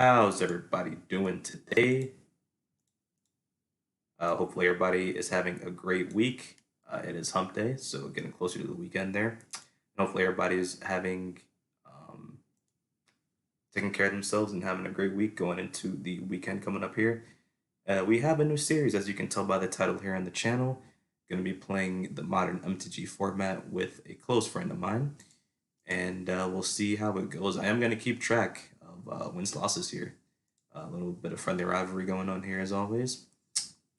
How's everybody doing today? Hopefully, everybody is having a great week. It is hump day, so getting closer to the weekend there. And hopefully, everybody is um, taking care of themselves and having a great week going into the weekend coming up here. We have a new series, as you can tell by the title here on the channel. Going to be playing the modern MTG format with a close friend of mine, and we'll see how it goes. I am going to keep track of wins losses here. A little bit of friendly rivalry going on here as always.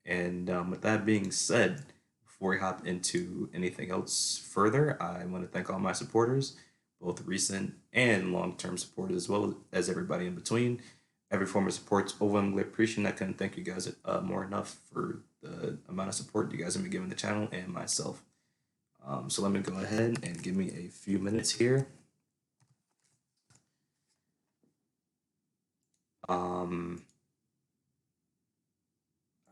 And with that being said, before we hop into anything else further, I want to thank all my supporters, both recent and long-term supporters, as well as everybody in between. Every form of support's overwhelmingly appreciated. I couldn't thank you guys more enough for the amount of support you guys have been giving the channel and myself. So let me go ahead and give me a few minutes here. All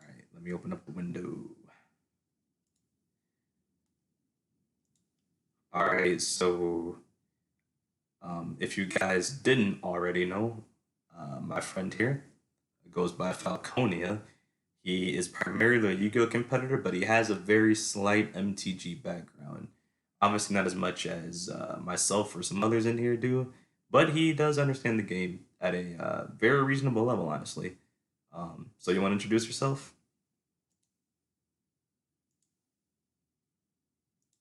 right, let me open up the window. All right, so if you guys didn't already know, my friend here goes by Falconia. He is primarily a Yu-Gi-Oh competitor, but he has a very slight MTG background. Obviously, not as much as myself or some others in here do, but he does understand the game at a very reasonable level, honestly. So you want to introduce yourself?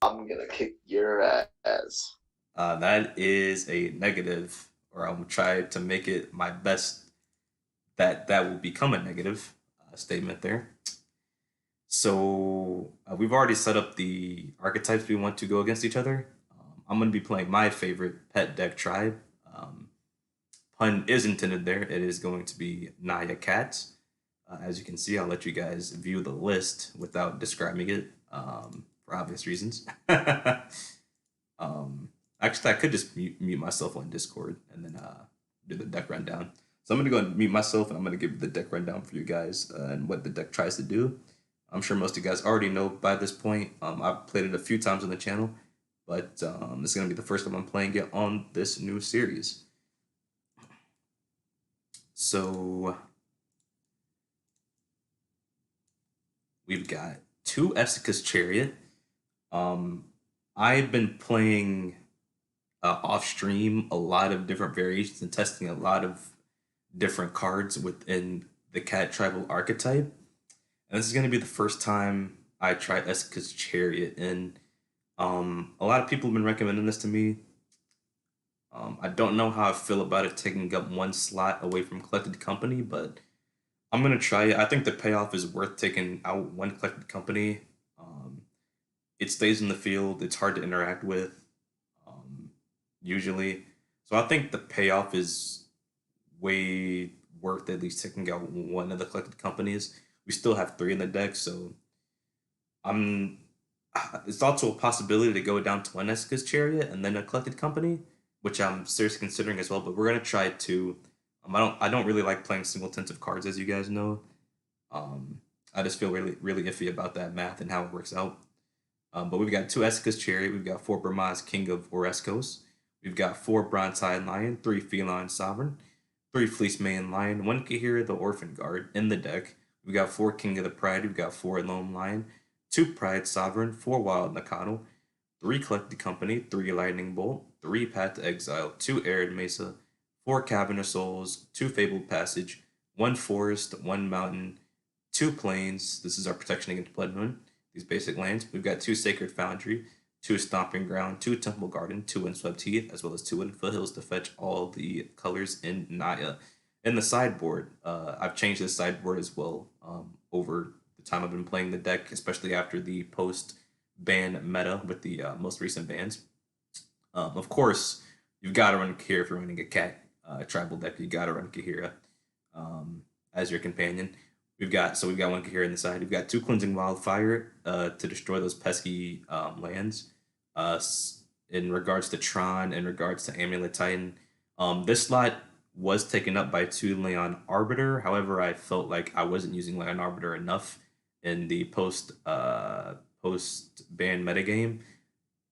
I'm gonna kick your ass. That is a negative, or I'll try to make it my best that will become a negative statement there. So we've already set up the archetypes we want to go against each other. I'm going to be playing my favorite pet deck tribe. Um, Pun is intended there. It is going to be Naya Cats. As you can see, I'll let you guys view the list without describing it for obvious reasons. um, Actually, I could just mute myself on Discord and then do the deck rundown. So I'm going to go and mute myself and I'm going to give the deck rundown for you guys and what the deck tries to do. I'm sure most of you guys already know by this point. I've played it a few times on the channel, but this is going to be the first time I'm playing it on this new series. So we've got two Essica's Chariot. Um, I've been playing off stream a lot of different variations and testing a lot of different cards within the cat tribal archetype. And this is going to be the first time I try Essica's Chariot. And a lot of people have been recommending this to me. I don't know how I feel about it taking up one slot away from Collected Company, but I'm going to try it. I think the payoff is worth taking out one Collected Company. It stays in the field, it's hard to interact with usually. So I think the payoff is way worth at least taking out one of the Collected Companies. We still have three in the deck, so I'm. It's also a possibility to go down to one Essica's Chariot and then a Collected Company, which I'm seriously considering as well. But we're gonna try to. I don't really like playing singletons of cards, as you guys know. Um, I just feel really iffy about that math and how it works out. But we've got two Essica's Chariot. We've got four Brahma's King of Oreskos. We've got four Bronze-Eyed Lion, three Feline Sovereign, three Fleece Mane Lion, one Kahira the Orphan Guard in the deck. We've got four King of the Pride. We've got four Lone Lion, two Pride Sovereign, four Wild Nakano, three Collected Company, three Lightning Bolt, three Path to Exile, two Arid Mesa, four Cavern of Souls, two Fabled Passage, one Forest, one Mountain, two Plains. This is our protection against Blood Moon. These basic lands. We've got two Sacred Foundry, two Stomping Ground, two Temple Garden, two Windswept Heath, as well as two in Foothills to fetch all the colors in Naya. In the sideboard, I've changed the sideboard as well over the time I've been playing the deck, especially after the post-ban meta with the most recent bans. Of course, you've got to run Kahira if you're running a cat tribal deck. You got to run Kahira as your companion. We've got one Kahira in the side. We've got two Cleansing Wildfire to destroy those pesky lands. Uh, in regards to Tron, in regards to Amulet Titan, this slot was taken up by two Leon Arbiter. However, I felt like I wasn't using Leon Arbiter enough in the post ban metagame.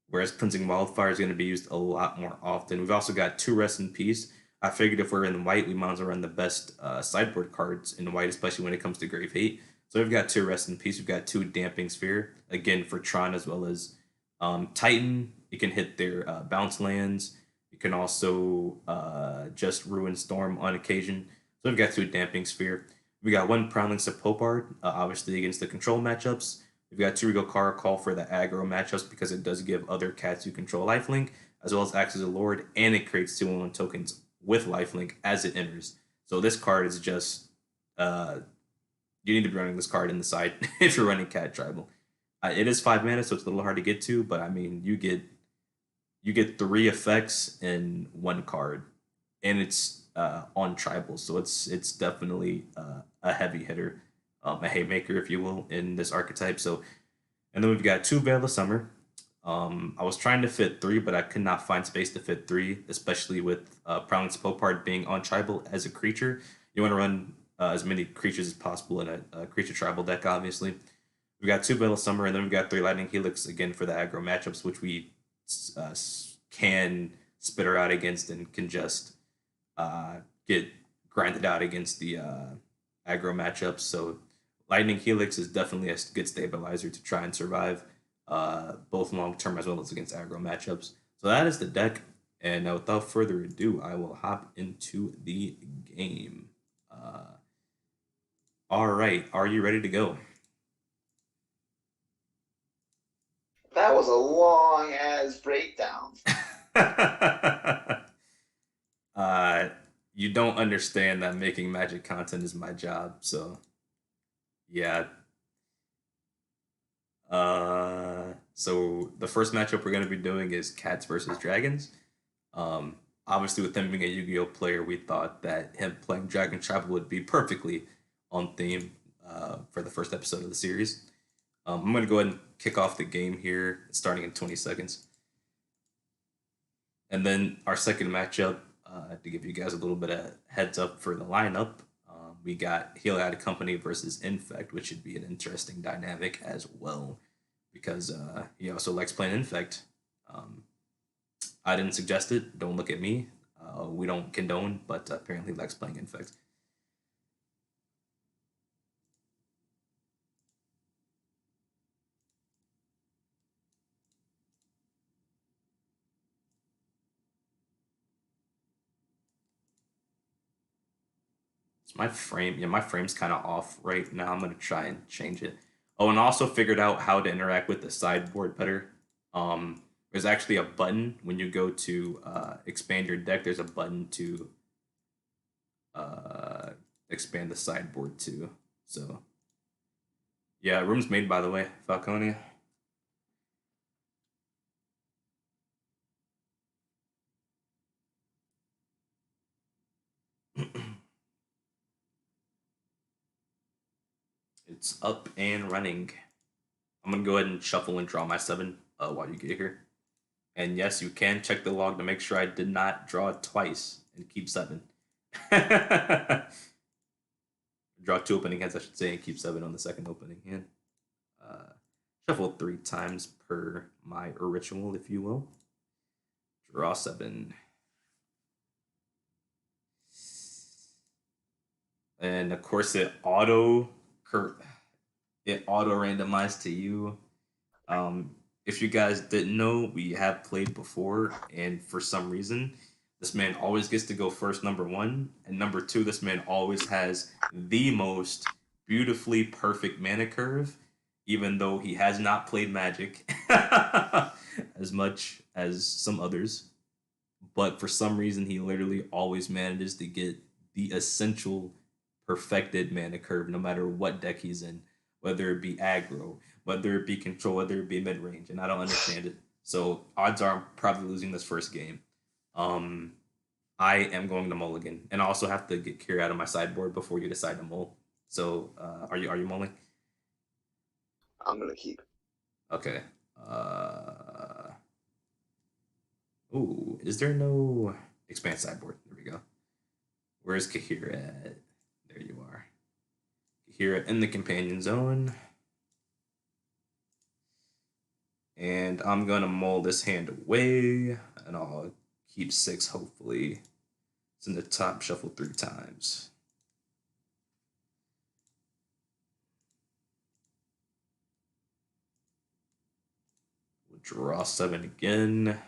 Whereas Cleansing Wildfire is going to be used a lot more often. We've also got two Rest in Peace. I figured if we're in white, we might as well run the best sideboard cards in white, especially when it comes to Grave Hate. So we've got two Rest in Peace. We've got two Damping Sphere, again, for Tron as well as Titan. You can hit their bounce lands. You can also just Ruin Storm on occasion. So we've got two Damping Sphere. We got one Prowling Sepulpard, obviously against the control matchups. We've got two Regal Call for the aggro matchups because it does give other cats who control lifelink, as well as acts as a lord, and it creates 2-1 tokens with lifelink as it enters. So this card is just you need to be running this card in the side if you're running cat tribal. It is 5 mana, so it's a little hard to get to, but I mean you get three effects in one card, and it's on tribal, so it's definitely a heavy hitter, a haymaker, if you will, in this archetype. So, and then we've got two Veil of Summer. I was trying to fit three, but I could not find space to fit three, especially with Prowling Spellpard being on tribal as a creature. You want to run as many creatures as possible in a creature tribal deck, obviously. We've got two Veil of Summer, and then we've got three Lightning Helix, again, for the aggro matchups, which we uh, can spitter out against and can just get grinded out against the aggro matchups. So Lightning Helix is definitely a good stabilizer to try and survive both long term as well as against aggro matchups. So that is the deck. And without further ado, I will hop into the game. All right, are you ready to go? That was a long ass breakdown. uh, you don't understand that making Magic content is my job, so yeah. So the first matchup we're gonna be doing is Cats versus Dragons. Obviously, with him being a Yu-Gi-Oh player, we thought that him playing Dragon Tribal would be perfectly on theme for the first episode of the series. I'm gonna go ahead and kick off the game here, starting in 20 seconds. And then our second matchup, to give you guys a little bit of heads up for the lineup, we got Heliod Company versus Infect, which should be an interesting dynamic as well, because he also likes playing Infect. Um, I didn't suggest it. Don't look at me. We don't condone, but apparently likes playing Infect. It's my frame. Yeah, my frame's kind of off right now. I'm gonna try and change it. Oh, and also figured out how to interact with the sideboard better. There's actually a button when you go to expand your deck. There's a button to uh, expand the sideboard too. So yeah, room's made by the way, Falconia. It's up and running. I'm gonna go ahead and shuffle and draw my seven while you get here. And yes, you can check the log to make sure I did not draw it twice and keep seven. Draw two opening hands, I should say, and keep seven on the second opening hand. Uh, Shuffle three times per my ritual, if you will. Draw seven. And of course, it auto randomized to you. If you guys didn't know, we have played before, and for some reason, this man always gets to go first, number one, and number two, this man always has the most beautifully perfect mana curve, even though he has not played Magic as much as some others. But for some reason, he literally always manages to get the essential perfected mana curve, no matter what deck he's in, whether it be aggro, whether it be control, whether it be mid range, and I don't understand it. So odds are I'm probably losing this first game. Um, I am going to mulligan, and I also have to get Kira out of my sideboard before you decide to mull. So are you mulling? I'm gonna keep. Okay. Uh, Ooh, is there no expand sideboard? There we go. Where's Kahira at? There you are. Kahira in the companion zone. And I'm gonna mull this hand away, and I'll keep six, hopefully. It's in the top, shuffle 3 times. We'll draw 7 again.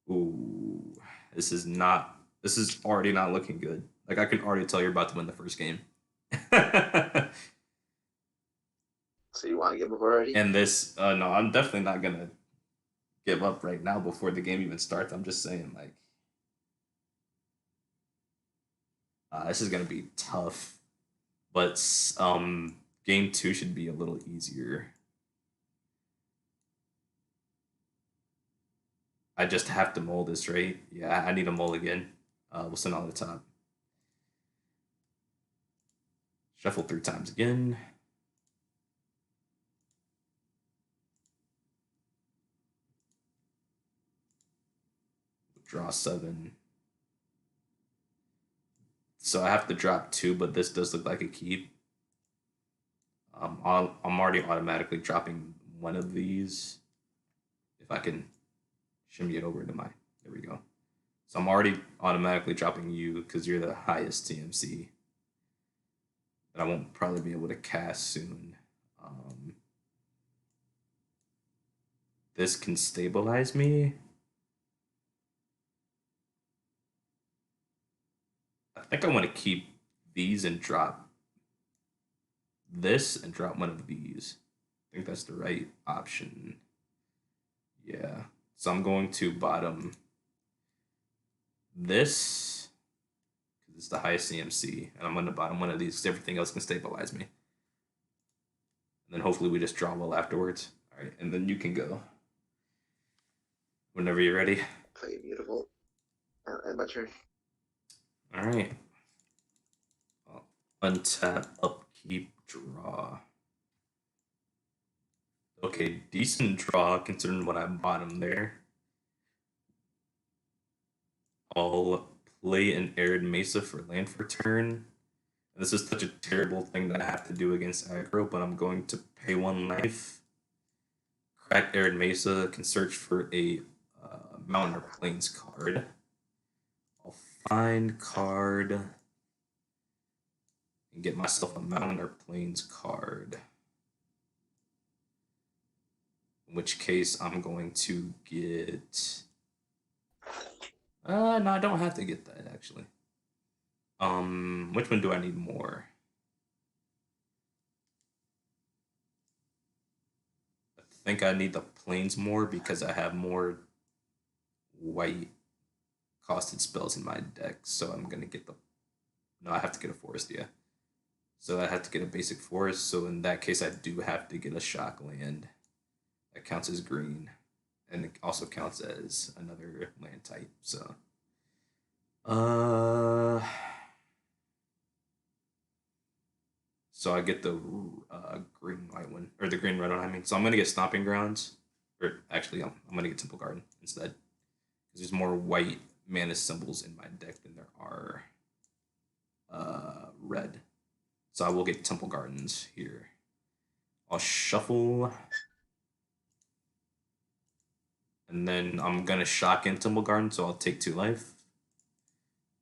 Ooh, this is already not looking good. Like, I can already tell you're about to win the first game. So you want to give up already? And this, no, I'm definitely not gonna give up right now before the game even starts. I'm just saying, like, this is gonna be tough, but game 2 should be a little easier. I just have to mull this, right? Yeah, I need a mulligan. We'll send on the top. Shuffle 3 times again. Draw 7. So I have to drop 2, but this does look like a keep. I'm already automatically dropping one of these. If I can shimmy it over to my, there we go. So I'm already automatically dropping you because you're the highest TMC. But I won't probably be able to cast soon. This can stabilize me. I think I want to keep these and drop this and drop one of these. I think that's the right option. Yeah. So I'm going to bottom this because it's the highest CMC, and I'm going to bottom one of these because everything else can stabilize me. And then hopefully we just draw well afterwards. All right, and then you can go whenever you're ready. Play beautiful. And my turn. All right. Untap, upkeep, draw. Okay, decent draw considering what I bottom there. I'll play an Arid Mesa for land for turn. This is such a terrible thing that I have to do against aggro, but I'm going to pay 1 life. Crack Arid Mesa, can search for a Mountain or Plains card. I'll find card and get myself a Mountain or Plains card. In which case, I'm going to get... no, I don't have to get that, actually. Which one do I need more? I think I need the Plains more because I have more white costed spells in my deck, so I'm gonna get the... No, I have to get a forest, yeah. So I have to get a basic forest, so in that case I do have to get a shock land. That counts as green, and it also counts as another land type, so... So I get the green white one, or the green red one, I mean. So I'm gonna get Stomping Grounds, or actually I'm gonna get Temple Garden instead. Because there's more white mana symbols in my deck than there are red. So I will get Temple Gardens here. I'll shuffle. And then I'm gonna shock in Temple Garden, so I'll take 2 life.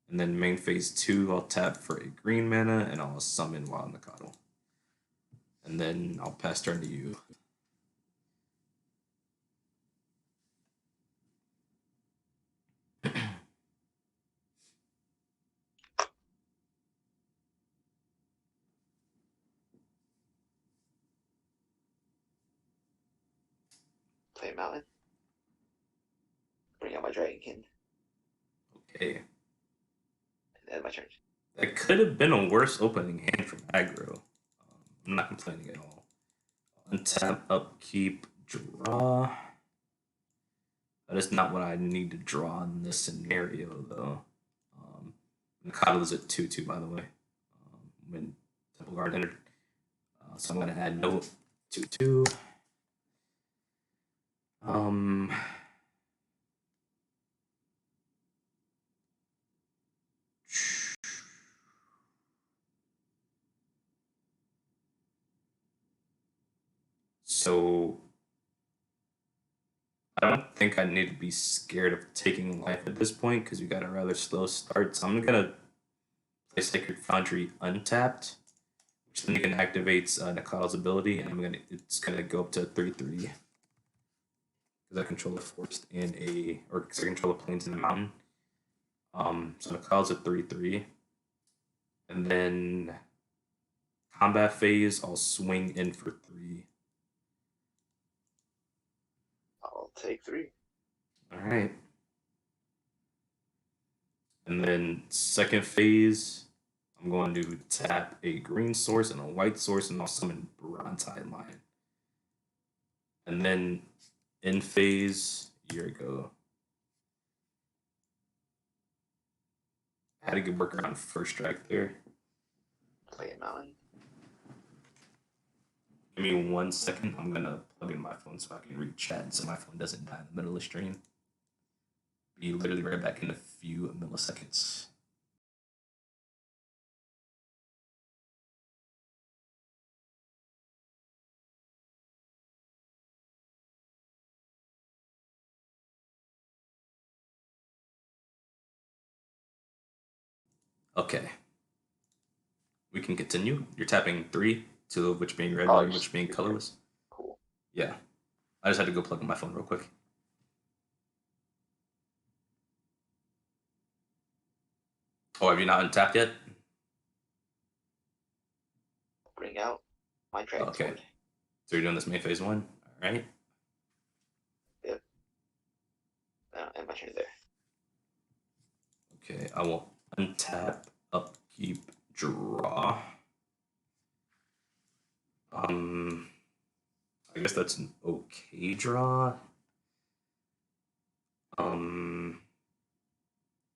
And then main phase 2, I'll tap for a green mana, and I'll summon Wild Mikado. And then I'll pass turn to you. Play Mountain. Bring out my Dragonkin. Okay. And then my turn. That could have been a worse opening hand from aggro. I'm not complaining at all. Untap, upkeep, draw. That is not what I need to draw in this scenario, though. Mikado is at 2/2, by the way. When Temple Guard entered. So I'm going to add no 2/2. So I don't think I need to be scared of taking life at this point because we got a rather slow start. So I'm gonna play Sacred Foundry untapped, which then you can activate Nakato's ability, and it's gonna go up to 3/3 because I control the forest and or because I control the plains and the mountain. So Nakato's at 3/3, and then combat phase I'll swing in for 3. I'll take 3. All right. And then second phase, I'm going to tap a green source and a white source, and I'll summon Bronze-Eyed Lion. And then in phase, here we go. I had a good work around first strike there. Play a mountain. Give me 1 second. I'm gonna plug in my phone so I can read chat so my phone doesn't die in the middle of the stream. Be literally right back in a few milliseconds. Okay. We can continue. You're tapping 3, 2 of which being red, 1 of which being colorless. Cool. Yeah. I just had to go plug in my phone real quick. Oh, have you not untapped yet? Bring out my dragon Okay. sword. So you're doing this main phase 1? Alright. Yep. And my turn there. Okay, I will untap, upkeep, draw. I guess that's an okay draw.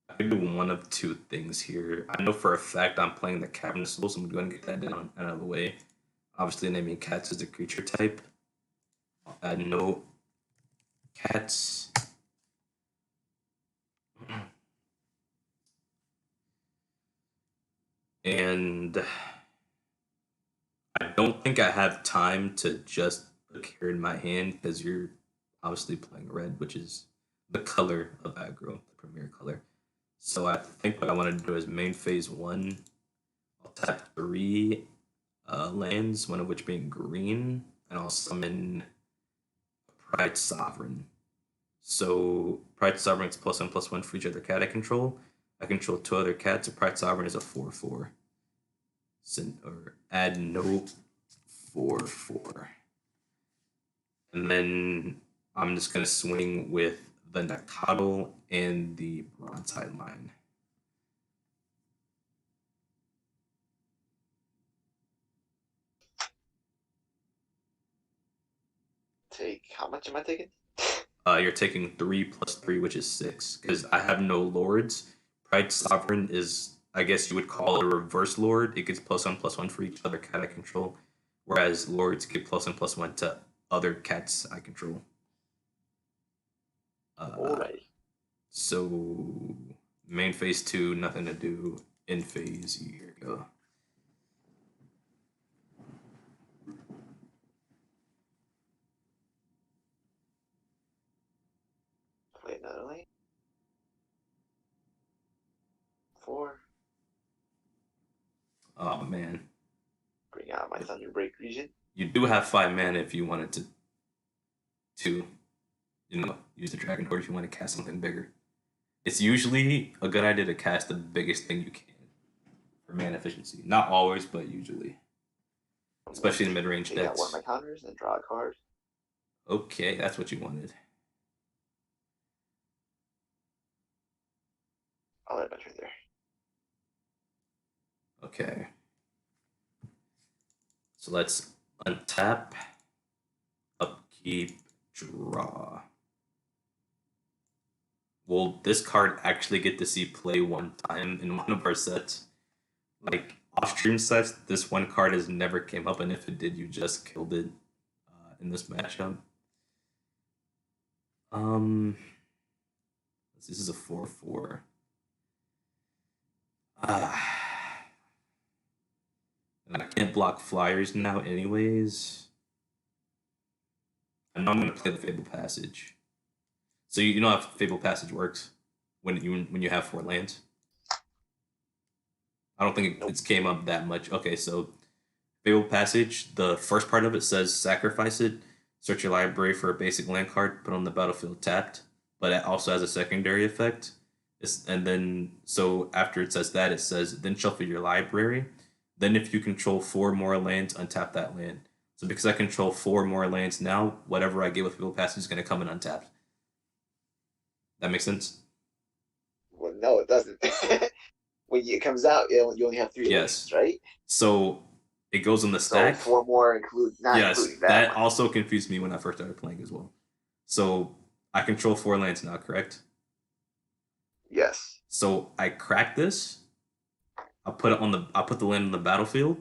I could do one of 2 things here. I know for a fact I'm playing the Cavernous Soul, so I'm going to get that down out of the way. Obviously, naming cats is the creature type. I'll add no cats. And I don't think I have time to just put here in my hand because you're obviously playing red, which is the color of aggro, the premier color. So I think what I want to do is main phase 1. I'll tap 3 lands, 1 of which being green, and I'll summon Pride Sovereign. So Pride Sovereign is +1/+1 for each other cat I control. I control 2 other cats, so Pride Sovereign is a 4/4. Or add no 4/4. And then I'm just gonna swing with the Nakado and the Bronze-Eyed Lion. Take how much am I taking? You're taking 3 + 3, which is 6, because I have no lords. Pride Sovereign is, I guess you would call it a reverse lord. It gets +1/+1 for each other cat I control, whereas lords get +1/+1 to other cats I control. Alright. So main phase 2, nothing to do. In phase, here we go. Play another lane. 4. Oh man. Bring out my Thunderbreak region. You do have 5 mana if you wanted to use the Dragon Horde if you want to cast something bigger. It's usually a good idea to cast the biggest thing you can for mana efficiency. Not always, but usually. Especially in mid-range Take decks. out 1 of my counters and draw a card. Okay, that's what you wanted. I'll let my turn there. Okay. So let's untap, upkeep, draw. Will this card actually get to see play 1 time in one of our sets? Like off-stream sets, this 1 card has never came up, and if it did, you just killed it in this matchup. This is a 4/4. And I can't block flyers now anyways. I know I'm going to play the Fable Passage. So you know how Fable Passage works when you have 4 lands. I don't think Nope. it's came up that much. Okay, so Fable Passage, the first part of it says sacrifice it, search your library for a basic land card, put on the battlefield tapped, but it also has a secondary effect. And then, so after it says that, it says then shuffle your library. Then, if you control 4 more lands, untap that land. So, because I control 4 more lands now, whatever I get with Fable Passage is going to come in untapped. That makes sense? Well, no, it doesn't. When it comes out, you only have 3 lands, Yes. right? So, it goes in the So stack. 4 more not Yes, including that that one. also confused me when I first started playing as well. So I control 4 lands now, correct? Yes. So I crack this. I put the land on the battlefield,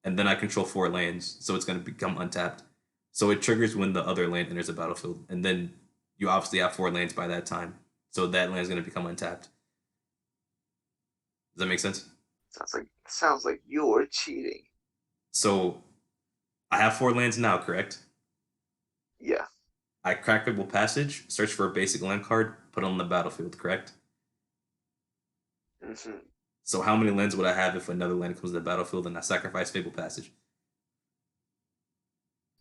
and then I control 4 lands, so it's gonna become untapped. So it triggers when the other land enters the battlefield, and then you obviously have 4 lands by that time. So that land is gonna become untapped. Does that make sense? Sounds like you're cheating. So I have 4 lands now, correct? Yeah. I crack Fable Passage, search for a basic land card, put it on the battlefield, correct? Mm-hmm. So how many lands would I have if another land comes to the battlefield and I sacrifice Fable Passage?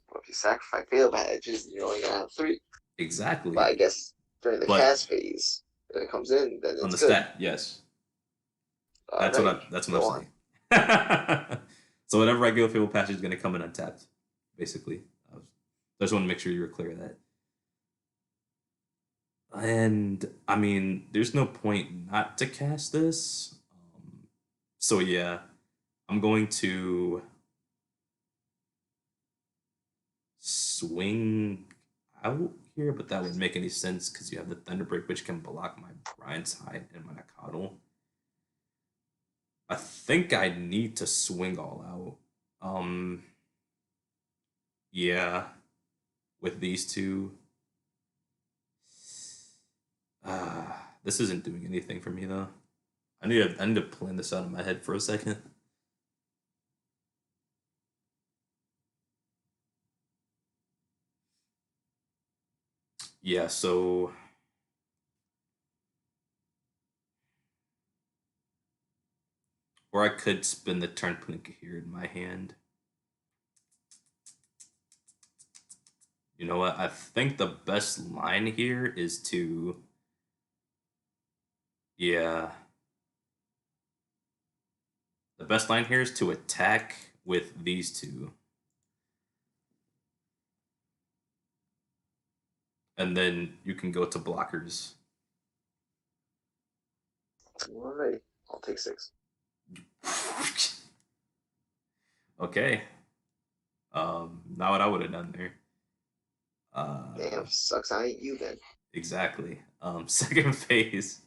Well, if you sacrifice fail badges, you're only gonna have 3. But Exactly. I guess during the But cast phase, when it comes in, then on it's the good. stat, yes. Alrighty, That's what go I'm on. saying. So whenever I go with Fable Passage is gonna come in untapped, basically. I just want to make sure you were clear of that. And I mean, there's no point not to cast this. So yeah, I'm going to swing out here, but that wouldn't make any sense because you have the Thunderbreak, which can block my Brian's Hide and my Nakadal. I think I need to swing all out. Yeah, with these two. This isn't doing anything for me though. I need to plan this out in my head for a second. Yeah, so or I could spend the turn putting here in my hand. You know what? I think the best line here is to yeah. The best line here is to attack with these two. And then you can go to blockers. Alrighty, I'll take 6. Okay. Not what I would have done there. Damn, sucks I ain't you then. Exactly. Second phase,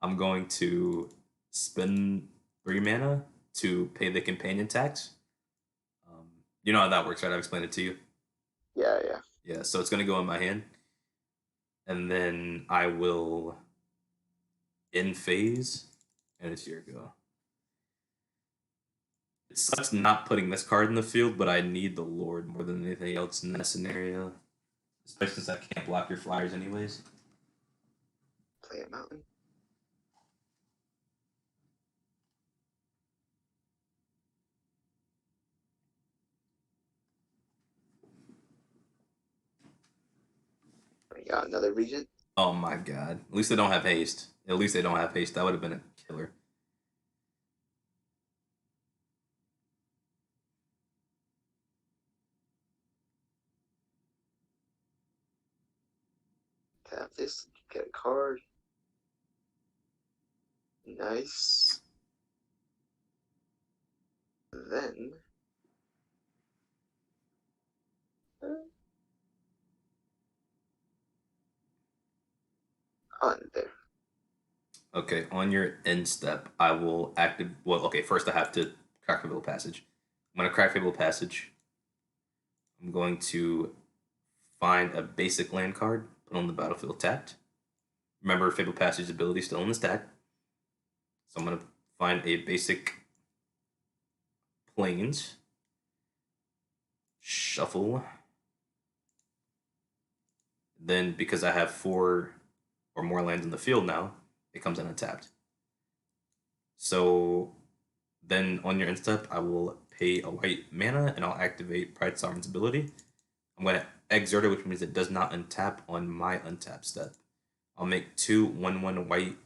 I'm going to spend 3 mana to pay the companion tax. You know how that works, right? I've explained it to you. Yeah, yeah. Yeah, so it's gonna go in my hand, and then I will end phase, and it's your go. It sucks not putting this card in the field, but I need the Lord more than anything else in that scenario. Especially since I can't block your flyers anyways. Play a mountain. We got another region. Oh my god. At least they don't have haste. At least they don't have haste. That would have been a killer. Tap this, get a card. Nice. Then on there. Okay, on your end step, I will active. Well, okay, first I have to crack Fable Passage. I'm going to crack Fable Passage. I'm going to find a basic land card, put on the battlefield tapped. Remember, Fable Passage ability still in the stack. So I'm going to find a basic planes, shuffle, Then because I have 4 or more lands in the field now, it comes in untapped. So then on your end step, I will pay a white mana and I'll activate Pride Sovereign's ability. I'm going to exert it, which means it does not untap on my untap step. I'll make 2 1/1 white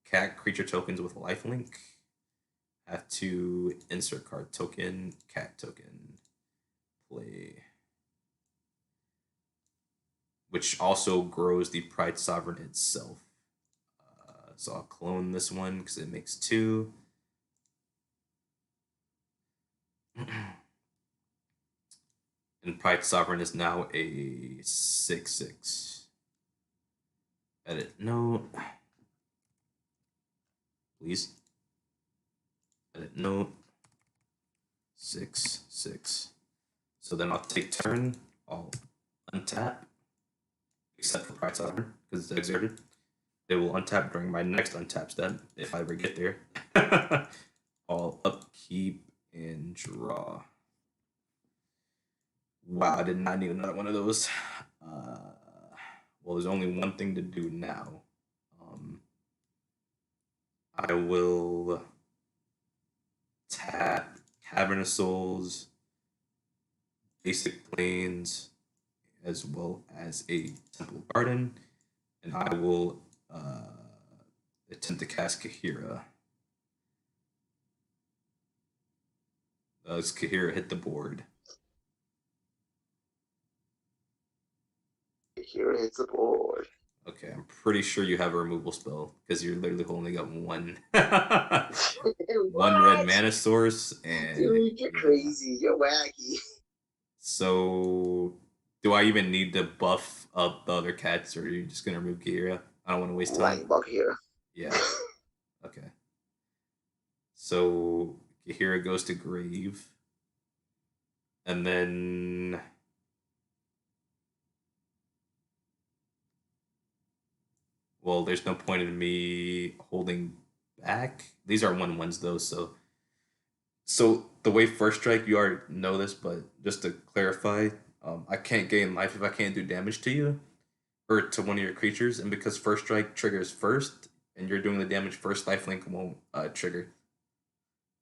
cat creature tokens with a lifelink. Have to insert card token, cat token, play. Which also grows the Pride Sovereign itself. So I'll clone this one because it makes 2. And Pride Sovereign is now a 6/6. Edit note. Please. Edit note. 6/6. So then I'll take turn. I'll untap. Except for Pride Sovereign, because it's exerted. They will untap during my next untap step, if I ever get there. I'll upkeep and draw. Wow, I did not need another one of those. Well, there's only one thing to do now. I will tap Cavern of Souls, Basic Plains, as well as a Temple Garden, and I will attempt to cast Kahira. Does Kahira hit the board? Kahira hits the board. Okay, I'm pretty sure you have a removal spell because you're literally only got one one red mana source, and dude, you're crazy, you're wacky. So, do I even need to buff up the other cats, or are you just gonna remove Kahira? I don't want to waste time. Buff here. Yeah. Okay. So Kahira goes to grave, and then well, there's no point in me holding back. These are 1/1s though, so the way first strike, you already know this, but just to clarify, I can't gain life if I can't do damage to you or to one of your creatures, and because first strike triggers first, and you're doing the damage first, lifelink won't trigger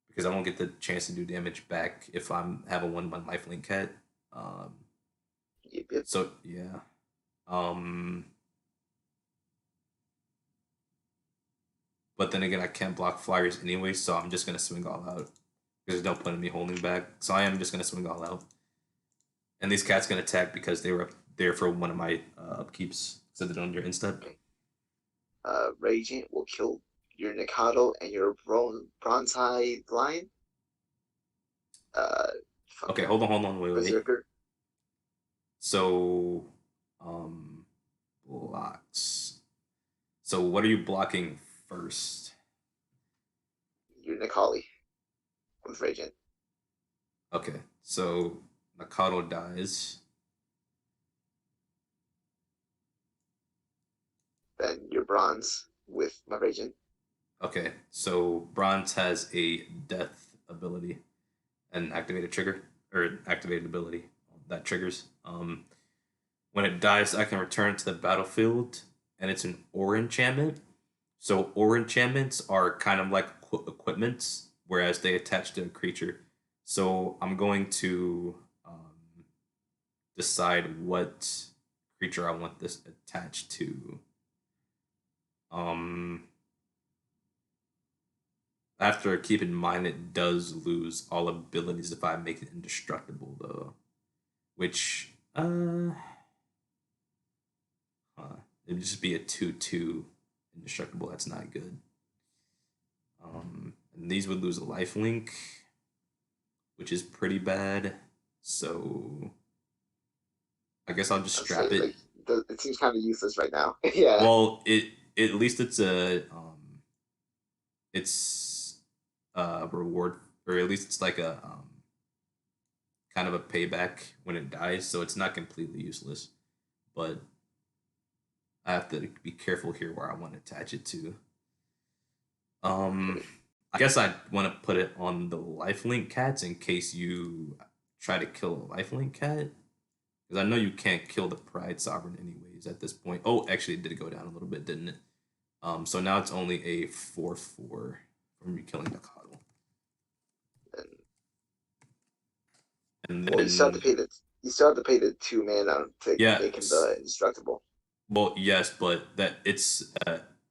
because I won't get the chance to do damage back if have a 1/1 lifelink cat. Yep. So yeah. But then again, I can't block flyers anyway, so I'm just gonna swing all out. There's no point in me holding back, so I am just gonna swing all out. And these cats can attack because they were up there for one of my upkeeps, so they're on your instep. Raging will kill your Nikado and your Bronze-Hide Lion. Okay, hold on, wait. Berserker. So, blocks. So what are you blocking first? Your Nikali with Raging. Okay, so Nakado dies. Then your Bronze with my Raging. Okay, so Bronze has a death ability, an activated trigger, or an activated ability that triggers. When it dies, I can return to the battlefield, and it's an aura enchantment. So aura enchantments are kind of like equipments, whereas they attach to a creature. So I'm going to decide what creature I want this attached to. I have to keep in mind it does lose all abilities if I make it indestructible, though. Which, it'd just be a 2/2 indestructible. That's not good. And these would lose a lifelink, which is pretty bad. So, I guess I'll just strap it. Like, it seems kind of useless right now. Yeah. Well, at least it's a reward, or at least it's like a kind of a payback when it dies, so it's not completely useless. But I have to be careful here where I want to attach it to. I guess I want to put it on the lifelink cats in case you try to kill a lifelink cat, Because I know you can't kill the Pride Sovereign anyways at this point. Oh, actually, it did go down a little bit, didn't it? So now it's only a 4/4 from you killing the Coddle. And Well, you still have to then pay the 2 mana to yeah, make him the indestructible. well, yes, but that it's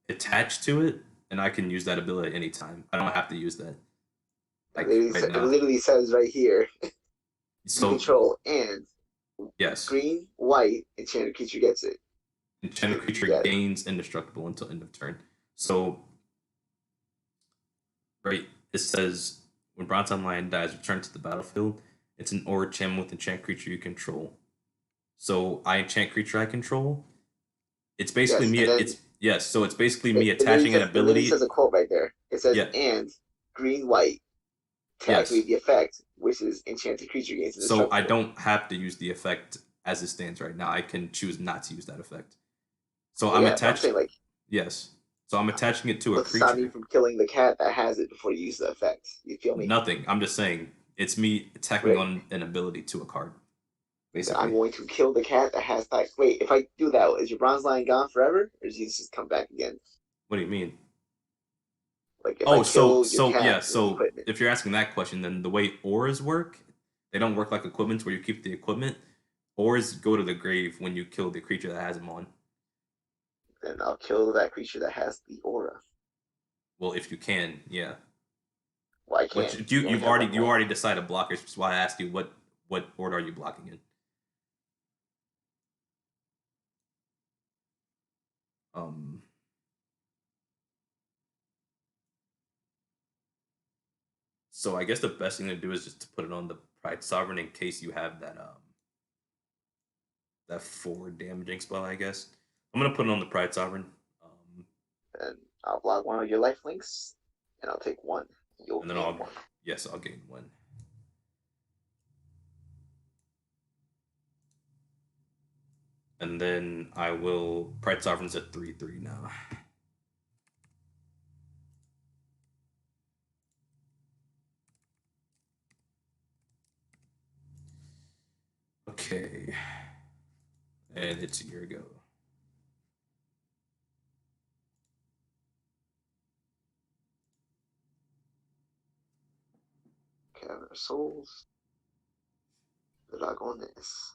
attached to it, and I can use that ability anytime. I don't have to use that like right It now. literally says right here, you So control and yes, green, white, enchanted creature gets it. enchanted You creature get it. gains indestructible until end of turn. So right, it says when Bronze Lion dies, return to the battlefield. It's an aura gem with enchant creature you control. So I enchant creature I control. It's basically Yes, me. and then It's yes. So it's basically me attaching an it literally says ability. a quote right there. It says Yeah. and green, white to Yes. activate the effect, which is enchanted creature gains So I indestructible. don't have to use the effect as it stands right now. I can choose not to use that effect. So Well, I'm yeah, but I'm attached. saying like, Yes. So I'm attaching it to a what's to stop me creature. from killing the cat that has it before you use the effect? You feel me? Nothing. I'm just saying it's me attacking Great. on an ability to a card, Then I'm basically. going to kill the cat that has that. Wait, if I do that, is your bronze lion gone forever, or does he just come back again? What do you mean? Like if I Oh, so kill your so cat yeah. with So equipment, if you're asking that question, then the way auras work, they don't work like equipment where you keep the equipment. Auras go to the grave when you kill the creature that has them on. then I'll kill that creature that has the aura. Well, if you can, yeah. Well, I Which can't. you You only you've have already one you life. already decided blockers, which is why I asked you what order are you blocking in. Um, so I guess the best thing to do is just to put it on the Pride Sovereign in case you have that 4 damaging spell. I guess I'm gonna put it on the Pride Sovereign. Um, Then I'll block one of your life links, and I'll take one. You'll and then gain I'll one. yes I'll gain one. And then I will Pride Sovereign's at 3/3 now. Okay, and it's a year ago. Cavern of Souls. The dog on this.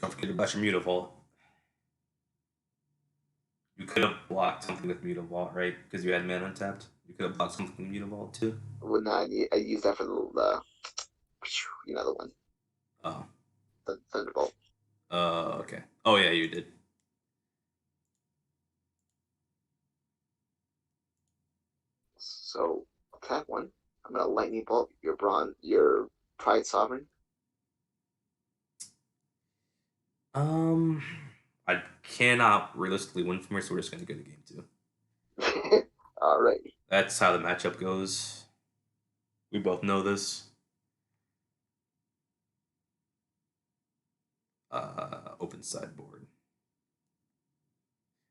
Don't forget about your Mutavault. You could have blocked something with Mutavault, right? Because you had mana untapped. You could have blocked something with Mutavault too. Would not. I use that for the one, Oh. the Thunderbolt. Okay. Oh yeah, you did. So attack one. I'm gonna lightning bolt your Pride Sovereign. Um, I cannot realistically win from here, so we're just gonna go to game 2. All right. That's how the matchup goes. We both know this. Open sideboard.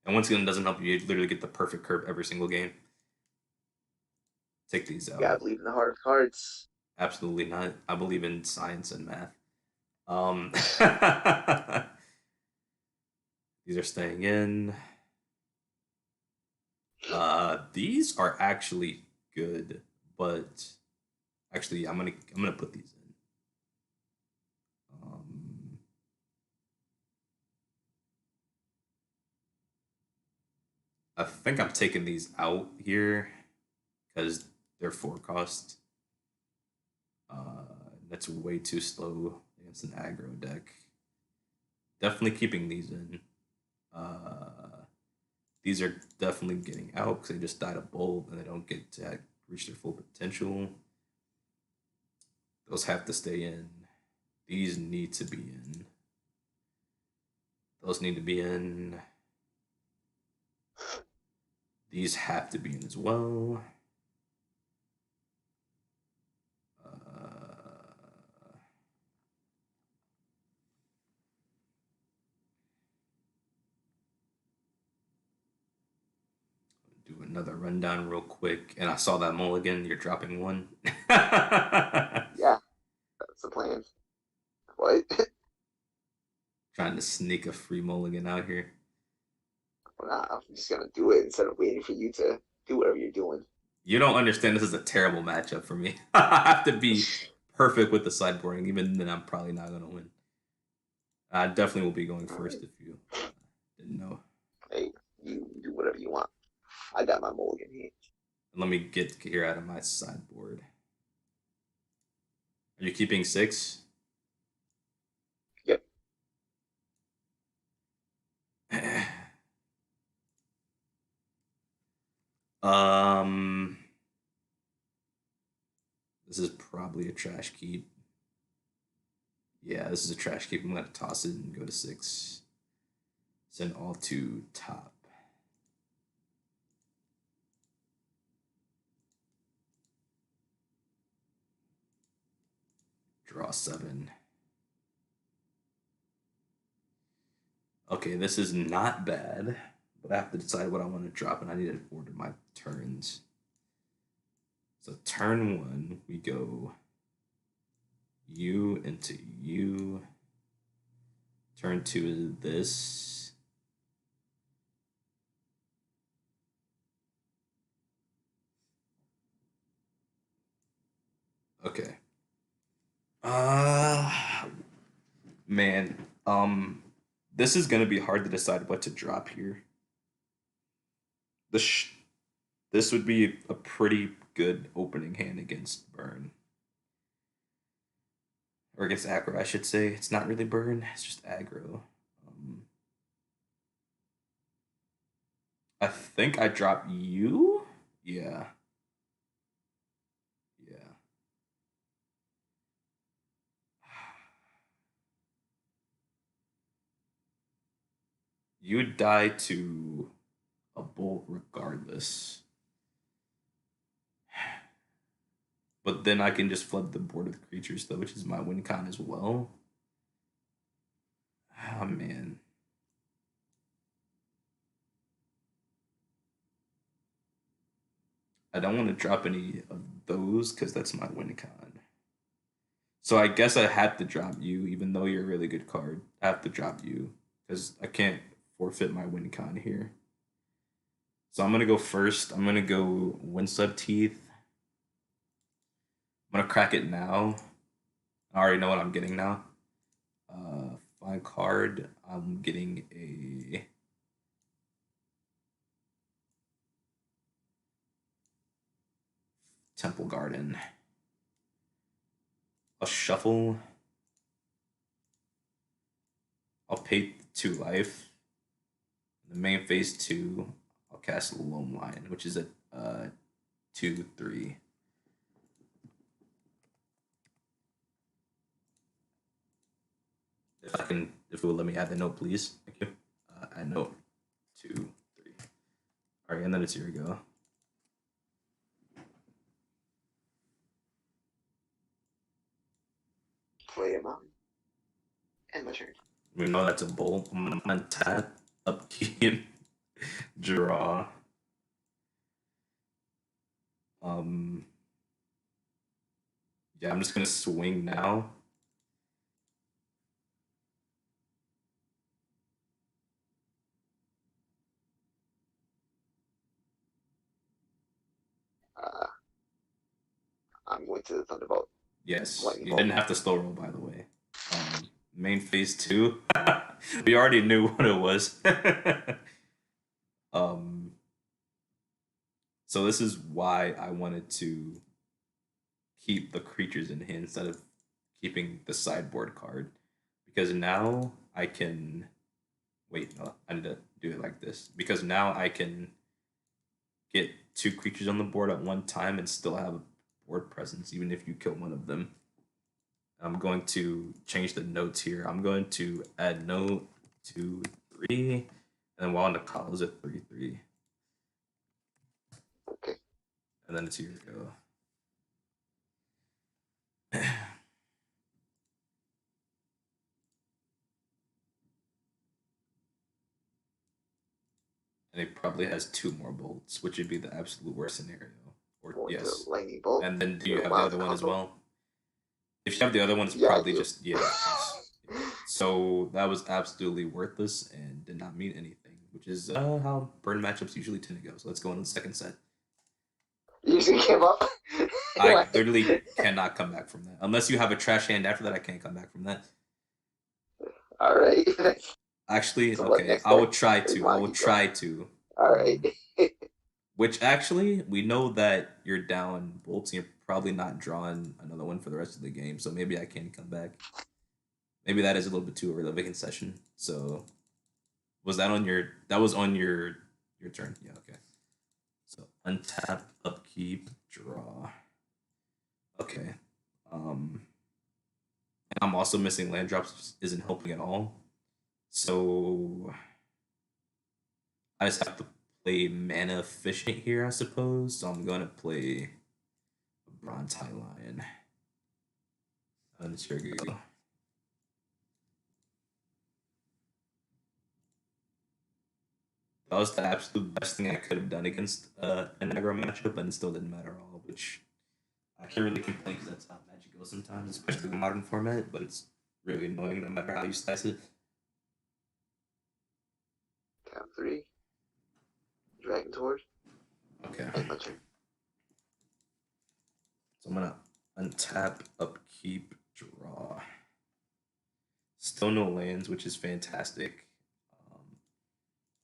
And once again, it doesn't help you. You literally get the perfect curve every single game. Take these You out. gotta believe in the heart of cards. Absolutely not. I believe in science and math. These are staying in. These are actually good, but actually, I'm gonna put these in. Um, I think I'm taking these out here because they're 4 cost. That's way too slow against an aggro deck. Definitely keeping these in. These are definitely getting out because they just died a bolt and they don't get to reach their full potential. Those have to stay in. These need to be in. Those need to be in. These have to be in as well. Do another rundown real quick. And I saw that mulligan. You're dropping one. Yeah, that's the plan. What? Trying to sneak a free mulligan out here. Well, nah, I'm just gonna do it instead of waiting for you to do whatever you're doing. You don't understand. This is a terrible matchup for me. I have to be perfect with the sideboarding. Even then, I'm probably not gonna win. I definitely will be going All first right. if you didn't know. Hey, you do whatever you want. I got my mulligan here. Let me get here out of my sideboard. Are you keeping 6? Yep. um, this is probably a trash keep. Yeah, this is a trash keep. I'm gonna toss it and go to 6. Send all to top. Draw 7. Okay, this is not bad, but I have to decide what I want to drop, and I need to order my turns. So turn 1, we go U into U. Turn 2 is this. Okay. Man, this is gonna be hard to decide what to drop here. This this would be a pretty good opening hand against Burn. Or against aggro, I should say. It's not really Burn, it's just aggro. I think I drop you? Yeah. Yeah. You would die to a bolt regardless. But then I can just flood the board with creatures, though, which is my win con as well. Oh, man. I don't want to drop any of those because that's my win con. So I guess I have to drop you, even though you're a really good card. I have to drop you because I can't forfeit my win con here. So I'm gonna go first. I'm gonna go Windswept Teeth. I'm gonna crack it now. I already know what I'm getting now. Fine card. I'm getting a Temple Garden. I'll shuffle. I'll pay 2 life. The main phase 2, I'll cast Loam Lion, which is a 2/3. If it will let me add the note, please. Thank you. Add note 2, 3. All right, and then it's your go. Play him out. And my turn. We know that's a bolt. I'm gonna tap, upkeep, draw. Yeah, I'm just gonna swing now. I'm going to the Thunderbolt. Yes, Lightning you bolt. didn't have to slow roll, by the way. Main phase 2. We already knew what it was. So this is why I wanted to keep the creatures in hand instead of keeping the sideboard card. Because now I can wait, no, I need to do it like this. Because now I can get 2 creatures on the board at one time and still have a board presence, even if you kill one of them. I'm going to change the notes here. I'm going to add note 2, 3, and then while in the column is at 3, 3. Okay. And then it's your go. And it probably has 2 more bolts, which would be the absolute worst scenario. Or Going to yes. Lightning Bolt. And then do you have the other one as well? If you have the other one, it's Yeah, probably just yeah. So that was absolutely worthless and did not mean anything, which is how burn matchups usually tend to go. So let's go on the second set. You just give up. I literally cannot come back from that. Unless you have a trash hand after that, I can't come back from that. All right. Actually, So what okay, next I will deck? try Or you to. I want will to keep going? try to. All right. Which actually, we know that you're down bolts and you're probably not drawing another one for the rest of the game. So maybe I can come back. Maybe that is a little bit too early of a concession. So was that on your? That was on your turn. Yeah. Okay. So untap, upkeep, draw. Okay. And I'm also missing land drops. Isn't helping at all. So I just have to play mana efficient here, I suppose. So I'm gonna play a Bronze High Lion. And here we go. That was the absolute best thing I could have done against an aggro matchup, and it still didn't matter at all, which I can't really complain because that's how Magic goes sometimes, especially the modern format, but it's really annoying no matter how you slice it. Tap 3. Dragon Toward. Okay. And my turn. So I'm gonna untap, upkeep, draw. Still no lands, which is fantastic.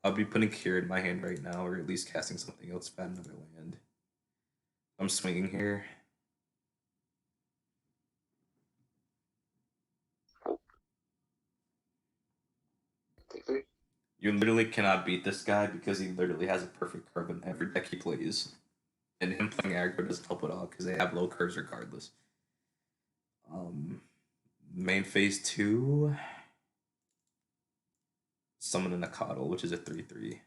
I'll be putting Kira in my hand right now, or at least casting something else if I have another land. I'm swinging here. Take 3. You literally cannot beat this guy because he literally has a perfect curve in every deck he plays. And him playing aggro doesn't help at all because they have low curves regardless. Main phase 2. Summon in a coddle, which is a 3/3.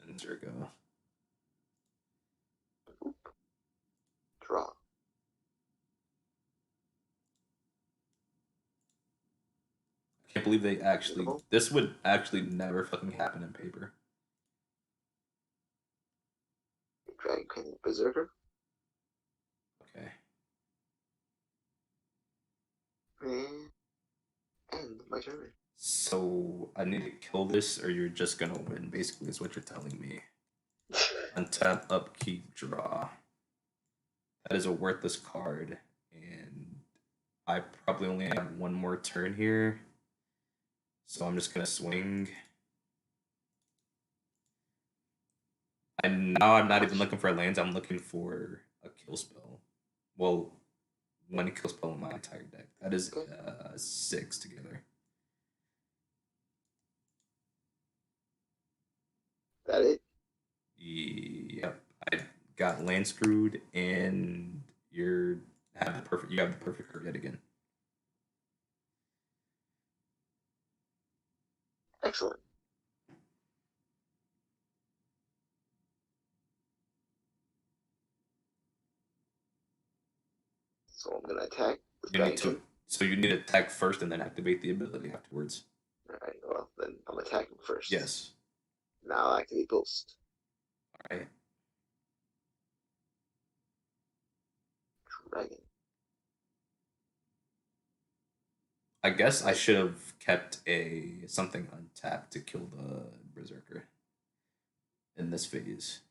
And there we go. Draw. I can't believe they actually. This would actually never fucking happen in paper. Dragon King Berserker. Okay. And my turn. So I need to kill this, or you're just gonna win. Basically, is what you're telling me. Untap, upkeep, draw. That is a worthless card, and I probably only have one more turn here. So I'm just gonna swing. And now I'm not even looking for lands. I'm looking for a kill spell. Well, one kill spell in my entire deck. That is 6 together. That it? Yep. I got land screwed, and you have the perfect curve yet again. Excellent. So I'm gonna attack. So you need to attack first and then activate the ability afterwards. Alright, well then I'm attacking first. Yes. Now I'll activate Boost. Alright. Dragon. I guess I should have kept something untapped to kill the Berserker in this phase.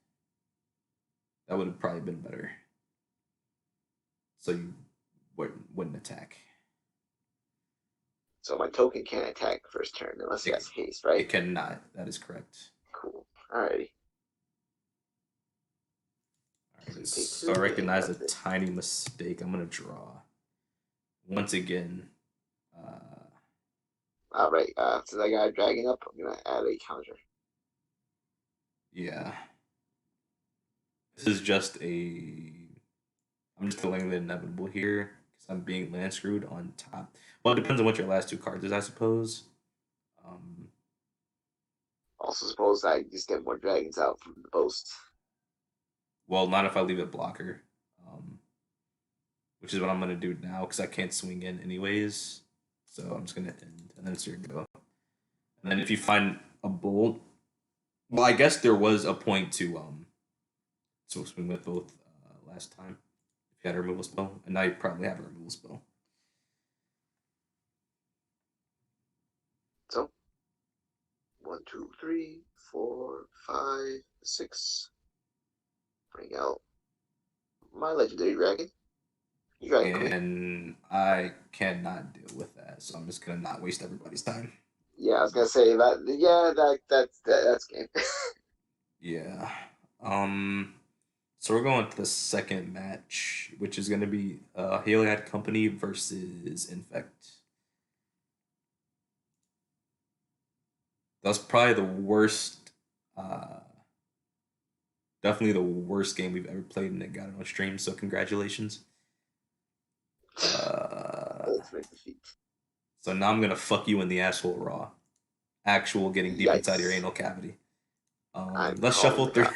That would have probably been better. So you wouldn't attack. So my token can't attack first turn unless it has haste, right? It cannot. That is correct. Cool. Alrighty. Alright, so I recognize a tiny mistake. I'm gonna draw. Once again. Alright, since I got a dragon up, I'm gonna add a counter. Yeah. This is just I'm just delaying the inevitable here because I'm being land screwed on top. Well, it depends on what your last 2 cards is, I suppose. Also, suppose I just get more dragons out from the Boost. Well, not if I leave it blocker, which is what I'm gonna do now because I can't swing in anyways. So I'm just gonna end, and then it's your go. And then if you find a bolt, well, I guess there was a point to swing with both last time if you had a removal spell, and now you probably have a removal spell. So 1, 2, 3, 4, 5, 6. Bring out my legendary dragon. Dragon Queen. And I cannot deal with that, so I'm just gonna not waste everybody's time. Yeah, I was gonna say that. Yeah, that's game. Yeah. So we're going to the second match, which is gonna be Haliad Company versus Infect. That's probably the worst. Definitely the worst game we've ever played, and it got it on stream. So congratulations. Ultimate defeat. So now I'm gonna fuck you in the asshole raw. Actual getting deep inside your anal cavity. Let's shuffle through.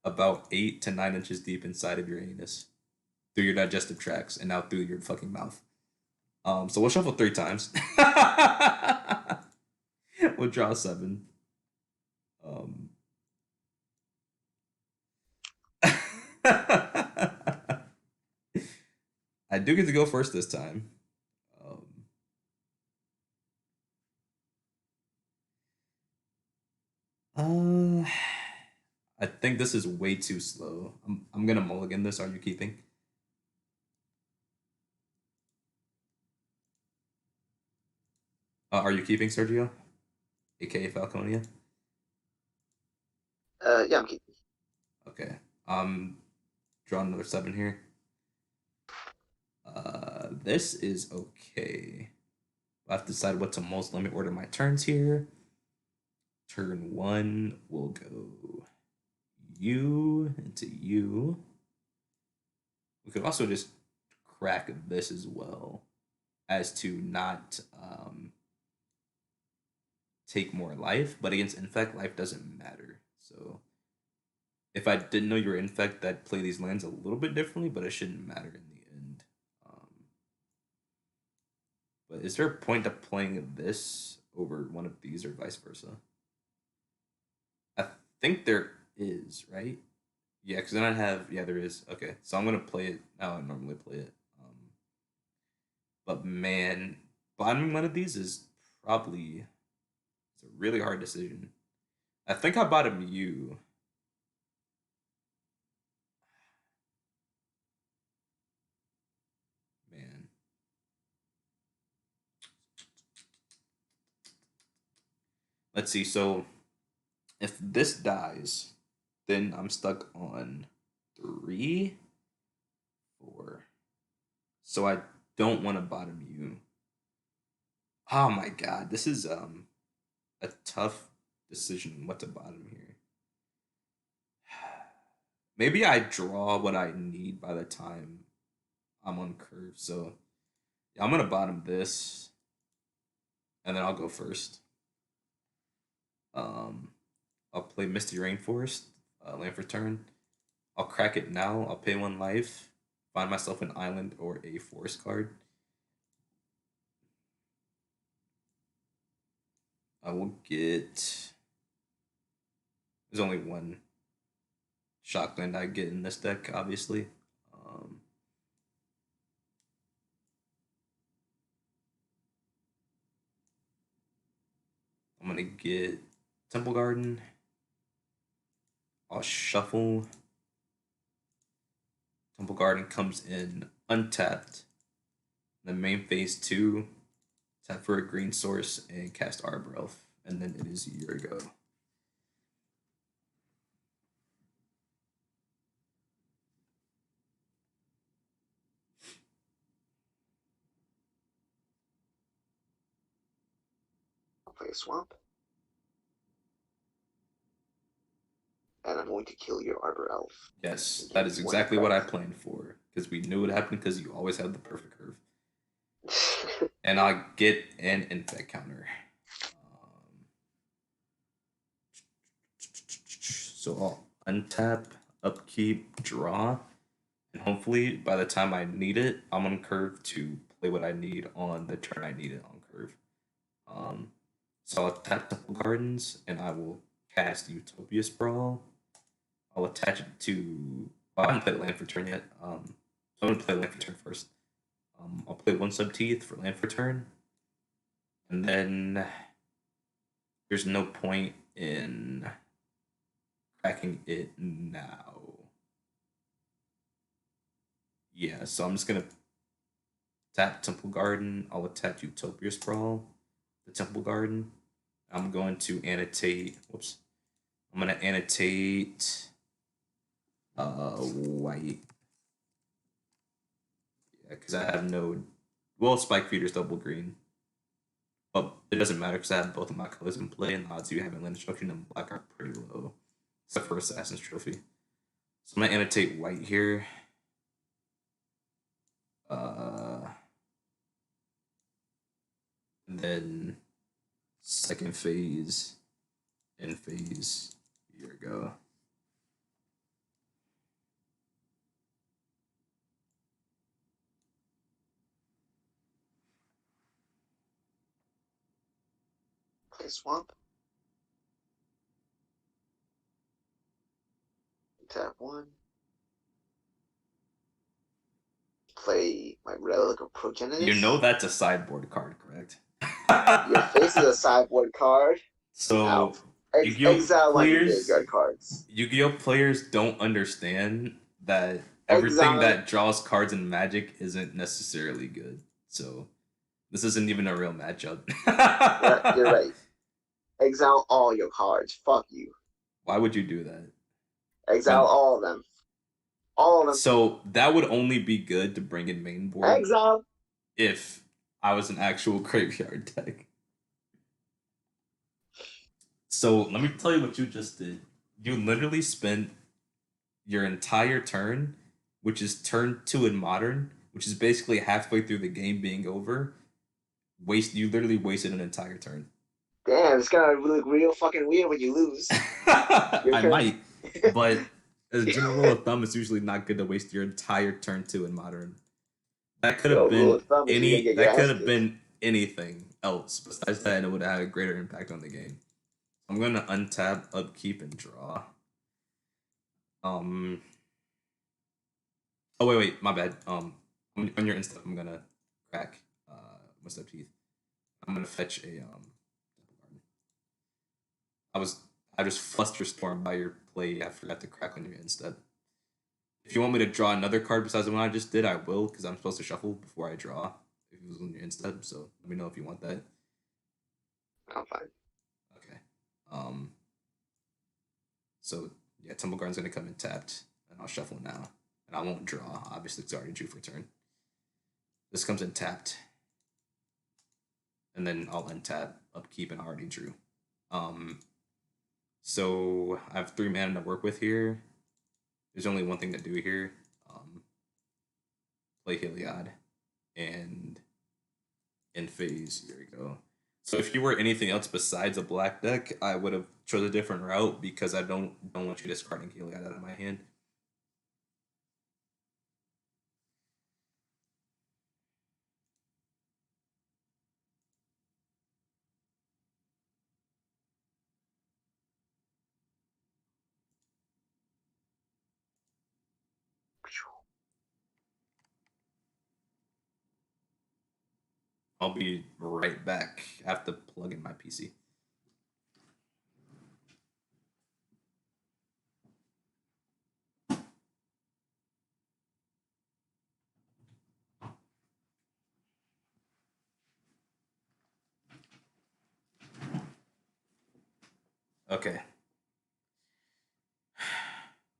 About 8 to 9 inches deep inside of your anus, through your digestive tracts, and now through your fucking mouth. So we'll shuffle 3 times. We'll draw 7. I do get to go first this time. I think this is way too slow. I'm gonna mulligan this. Are you keeping? Are you keeping, Sergio? AKA Falconia? Yeah, I'm keeping. Okay. Draw another 7 here. This is okay. I have to decide what to most limit order my turns here. Turn 1 will go you into you. We could also just crack this as well, as to not take more life, but against Infect, life doesn't matter. So if I didn't know you were Infect, I'd play these lands a little bit differently, but it shouldn't matter in the end. But is there a point of playing this over one of these or vice versa? I think there is, right? Yeah, because then I have, yeah, there is. Okay, so I'm going to play it how I normally play it. But man, bottoming one of these is probably, it's a really hard decision. I think I bottom you. Man. Let's see, so if this dies, then I'm stuck on 3, 4. So I don't want to bottom you. Oh my god, this is a tough decision what to bottom here. Maybe I draw what I need by the time I'm on curve. So yeah, I'm gonna bottom this, and then I'll go first. I'll play Misty Rainforest, land for turn. I'll crack it now. I'll pay 1 life, find myself an island or a forest card. I will get. There's only 1 Shockland I get in this deck, obviously. I'm gonna get Temple Garden. I'll shuffle. Temple Garden comes in untapped. The main phase 2, tap for a green source and cast Arbor Elf, and then it is your go. I'll play a swamp. And I'm going to kill your Arbor Elf. Yes, that is exactly what I planned for, because we knew it happened because you always have the perfect curve. And I get an Infect counter. So I'll untap, upkeep, draw, and hopefully by the time I need it, I'm on curve to play what I need on the turn I need it on curve. So I'll tap Temple Gardens, and I will cast Utopia Sprawl. I'll attach it to. Well, I haven't played land for turn yet. So I'm gonna play land for turn first. I'll play one sub teeth for land for turn, and then there's no point in cracking it now. Yeah, so I'm just gonna tap Temple Garden. I'll attach Utopia Sprawl, the Temple Garden. I'm going to annotate. Whoops. I'm gonna annotate white. Yeah, because I have no. Well, Spike Feeder's double green. But it doesn't matter because I have both of my colors in play, and the odds you having land destruction and black are pretty low. Except for Assassin's Trophy. So I'm gonna annotate white here. And then second phase, end phase, here we go. Play swamp. Tap one. Play my Relic of Progenitus. You know that's a sideboard card, correct? Your face is a sideboard card. So exile one of your graveyard cards. Yu-Gi-Oh players don't understand that everything that draws cards in Magic isn't necessarily good. So this isn't even a real matchup. Yeah, you're right. Exile all your cards. Fuck you. Why would you do that? Exile all of them. All of them. So that would only be good to bring in main board. Exile. If I was an actual graveyard deck. So let me tell you what you just did. You literally spent your entire turn, which is turn 2 in Modern, which is basically halfway through the game being over. You literally wasted an entire turn. Damn, it's gonna look real fucking weird when you lose. I might, but as a general rule of thumb, it's usually not good to waste your entire turn 2 in Modern. That could have been That could have been anything else besides that, and it would have had a greater impact on the game. I'm gonna untap, upkeep, and draw. Oh wait, my bad. On your instep, I'm gonna crack. What's up, teeth? I'm gonna fetch a I just flusterstormed by your play. I forgot to crack on your instep. If you want me to draw another card besides the one I just did, I will, because I'm supposed to shuffle before I draw. If it was on your instep, so let me know if you want that. I'm fine. Okay. So yeah, Temple Garden's gonna come in tapped, and I'll shuffle now, and I won't draw. Obviously, it's already drew for turn. This comes in tapped, and then I'll untap, upkeep, and I already drew. So I have 3 mana to work with here. There's only one thing to do here. Play Heliod, and in phase. Here we go. So if you were anything else besides a black deck, I would have chose a different route because I don't want you discarding Heliod out of my hand. I'll be right back. I have to plug in my PC. Okay.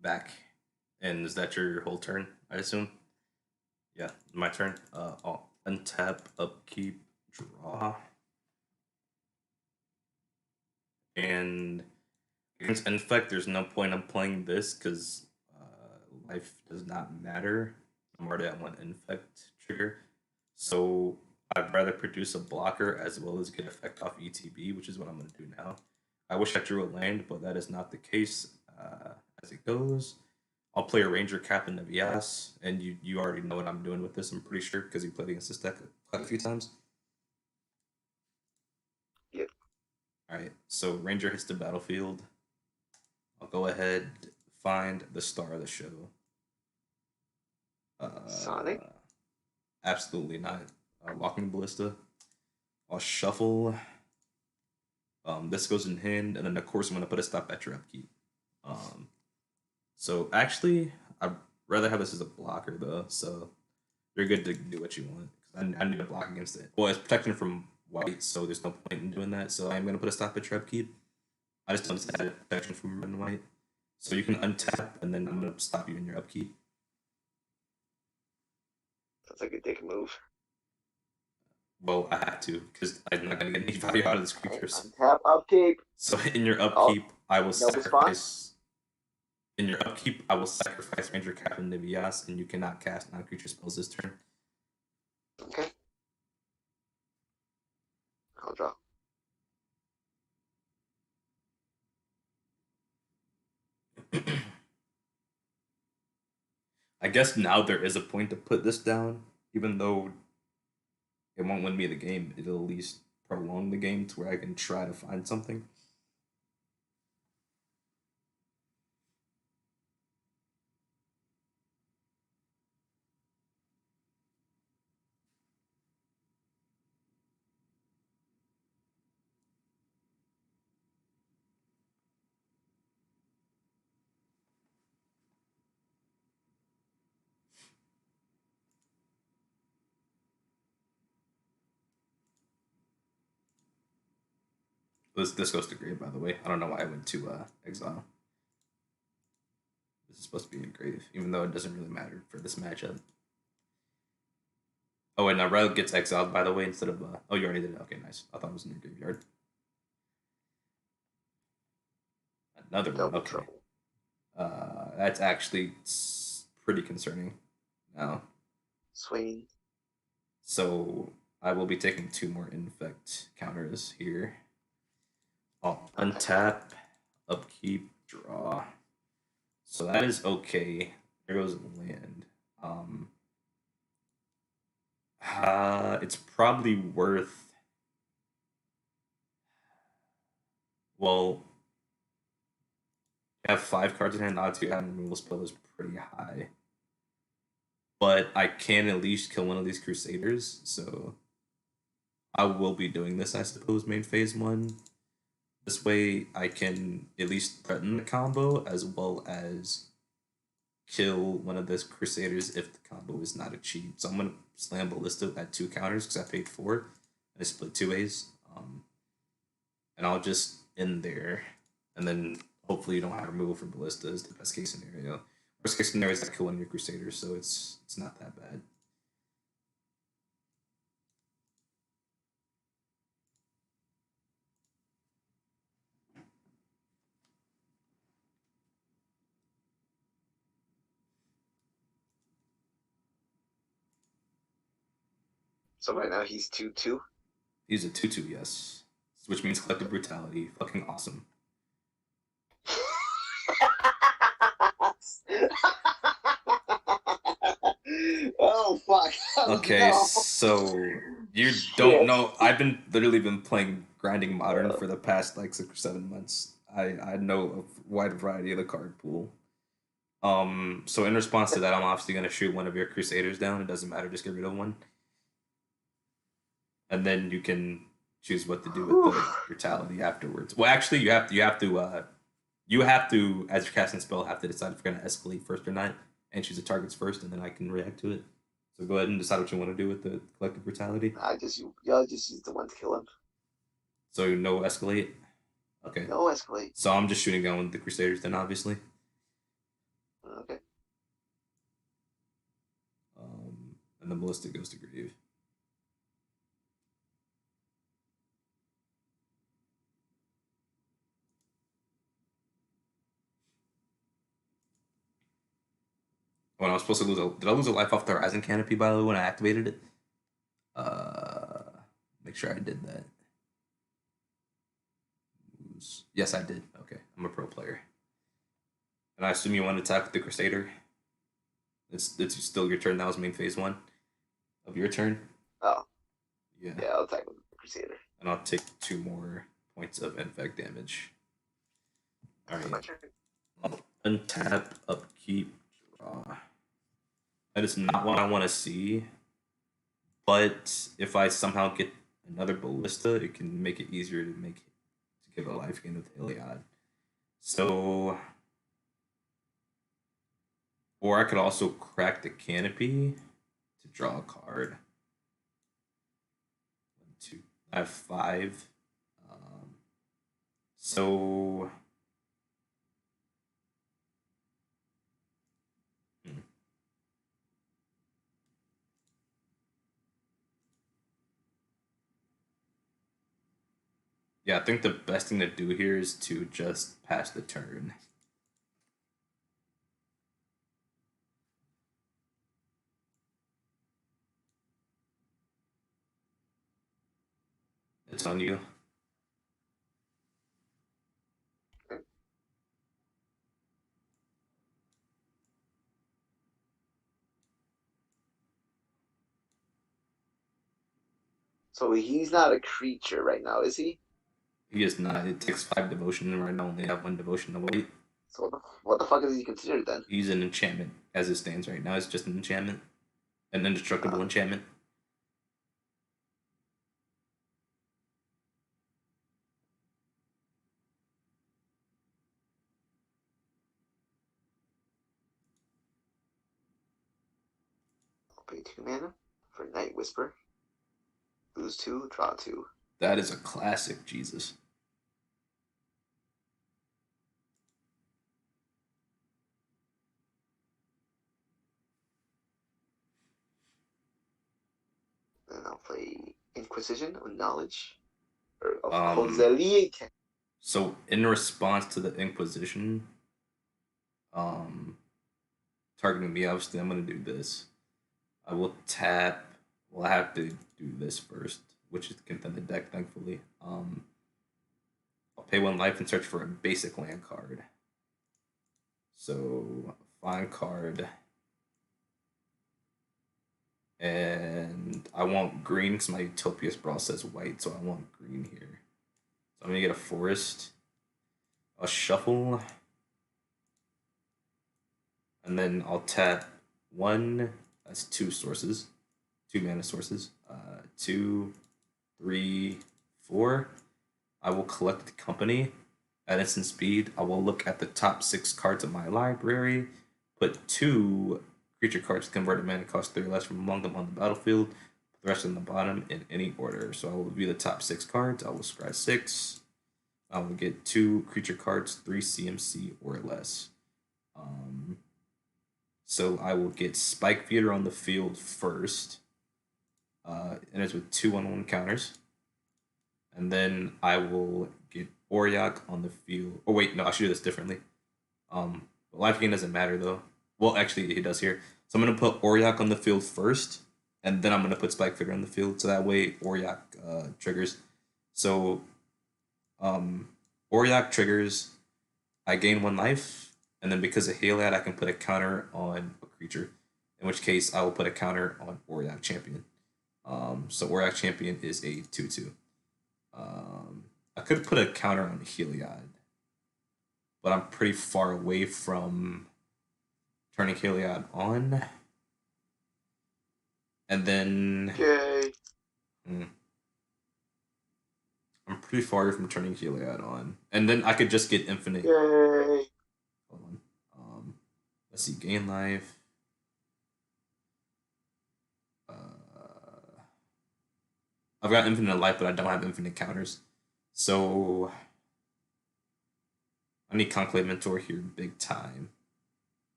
Back. And is that your whole turn, I assume? Yeah, my turn. I'll untap, upkeep, draw. And against Infect, there's no point in playing this because life does not matter. I'm already at 1 Infect trigger. So I'd rather produce a blocker as well as get effect off ETB, which is what I'm going to do now. I wish I drew a land, but that is not the case as it goes. I'll play a Ranger Captain of Yas, and you already know what I'm doing with this, I'm pretty sure, because you played against this deck quite a few times. Yep. Alright, so Ranger hits the battlefield. I'll go ahead, find the star of the show. Sonic? Absolutely not. Walking Ballista. I'll shuffle. This goes in hand, and then of course I'm gonna put a stop at your upkeep. Um, so actually, I'd rather have this as a blocker though. So you're good to do what you want. 'Cause I need a block against it. Well, it's protection from white, so there's no point in doing that. So I'm gonna put a stop at your upkeep. I just don't have protection from red and white. So you can untap, and then I'm gonna stop you in your upkeep. That's like a dick move. Well, I have to because I'm not gonna get any value out of this Alright, creatures. untap, upkeep. So in your Oh, upkeep, I will no response? sacrifice. In your upkeep, I will sacrifice Ranger Captain Nivias, and you cannot cast non-creature spells this turn. Okay. I'll draw. I guess now there is a point to put this down, even though it won't win me the game. It'll at least prolong the game to where I can try to find something. This goes to grave, by the way. I don't know why I went to exile. This is supposed to be in grave, even though it doesn't really matter for this matchup. Oh, and now Red gets exiled, by the way, instead of oh, you already did it. Okay, nice. I thought it was in your graveyard. Another one. Double Okay. trouble. That's actually pretty concerning now. Swing. So I will be taking 2 more infect counters here. I'll untap, upkeep, draw. So that is okay. There goes land. It's probably worth. Well, you have 5 cards in hand. Odds you have removal spell is pretty high. But I can at least kill one of these Crusaders, so I will be doing this, I suppose, main phase 1. This way I can at least threaten the combo as well as kill one of those Crusaders if the combo is not achieved. So I'm going to slam Ballista at 2 counters because I paid 4. And I split 2 ways. And I'll just end there. And then hopefully you don't have removal for Ballista is the best case scenario. Worst case scenario is to kill one of your Crusaders, so it's not that bad. So right now he's 2-2. He's a 2/2, yes. Which means collective brutality. Fucking awesome. Oh fuck. Okay, No. so you don't know. I've been literally been playing grinding modern for the past like 6 or 7 months. I know a wide variety of the card pool. So in response to that, I'm obviously gonna shoot one of your Crusaders down. It doesn't matter, just get rid of one. And then you can choose what to do with the brutality afterwards. Well, actually, you have to, as you're casting spell, have to decide if you're gonna escalate first or not, and choose the targets first, and then I can react to it. So go ahead and decide what you want to do with the collective brutality. Y'all just use the one to kill him. So no escalate. Okay. No escalate. So I'm just shooting down with the Crusaders then, obviously. Okay. And the Ballista goes to grave. When I was supposed to did I lose a life off the Horizon Canopy, by the way, when I activated it? Make sure I did that. Yes, I did. Okay, I'm a pro player. And I assume you want to attack with the Crusader? It's still your turn. That was main phase 1 of your turn. Oh. Yeah. Yeah, I'll attack with the Crusader. And I'll take 2 more points of infect damage. All right. Untap, upkeep, draw. That is not what I want to see. But if I somehow get another ballista, it can make it easier to give a life gain with Iliad. So, or I could also crack the canopy to draw a card. 1, 2. I have 5. So. Yeah, I think the best thing to do here is to just pass the turn. It's on you. So he's not a creature right now, is he? He is not. It takes 5 devotion, and right now only have 1 devotion to wait. So what the fuck is he considered then? He's an enchantment as it stands right now. It's just an enchantment, an indestructible enchantment. I'll pay 2 mana for Night Whisper. Lose 2, draw 2. That is a classic, Jesus. Then I'll play Inquisition of Knowledge. Or of Um, Kozeliek. So in response to the Inquisition, targeting me, obviously I'm gonna do this. I will tap. Well, I have to do this first, which is in the deck, thankfully. I'll pay 1 life and search for a basic land card. So find card. And I want green because my Utopia Sprawl says white, so I want green here. So I'm gonna get a forest. I'll shuffle. And then I'll tap 1. That's 2 sources. 2 mana sources. 2, 3, 4. I will collect the company at instant speed. I will look at the top 6 cards of my library, put 2 creature cards converted mana cost 3 less from among them on the battlefield, put the rest on the bottom in any order. So I will view the top 6 cards. I will scry 6. I will get 2 creature cards, 3 CMC or less. So I will get Spike Feeder on the field first. And it's with 2/1/1 counters. And then I will get Auriok on the field. Oh wait, no, I should do this differently. Life gain doesn't matter though. Well, actually, it does here. So I'm gonna put Auriok on the field first, and then I'm gonna put Spike Figure on the field, so that way Auriok triggers. So, Auriok triggers. I gain 1 life, and then because of Heliad, I can put a counter on a creature. In which case, I will put a counter on Auriok Champion. So Auriok Champion is a 2/2. I could put a counter on Heliod, but I'm pretty far away from turning Heliod on. And then Yay. I'm pretty far from turning Heliod on. And then I could just get infinite. Yay. Hold on. Let's see, gain life. I've got infinite life, but I don't have infinite counters. So I need Conclave Mentor here big time.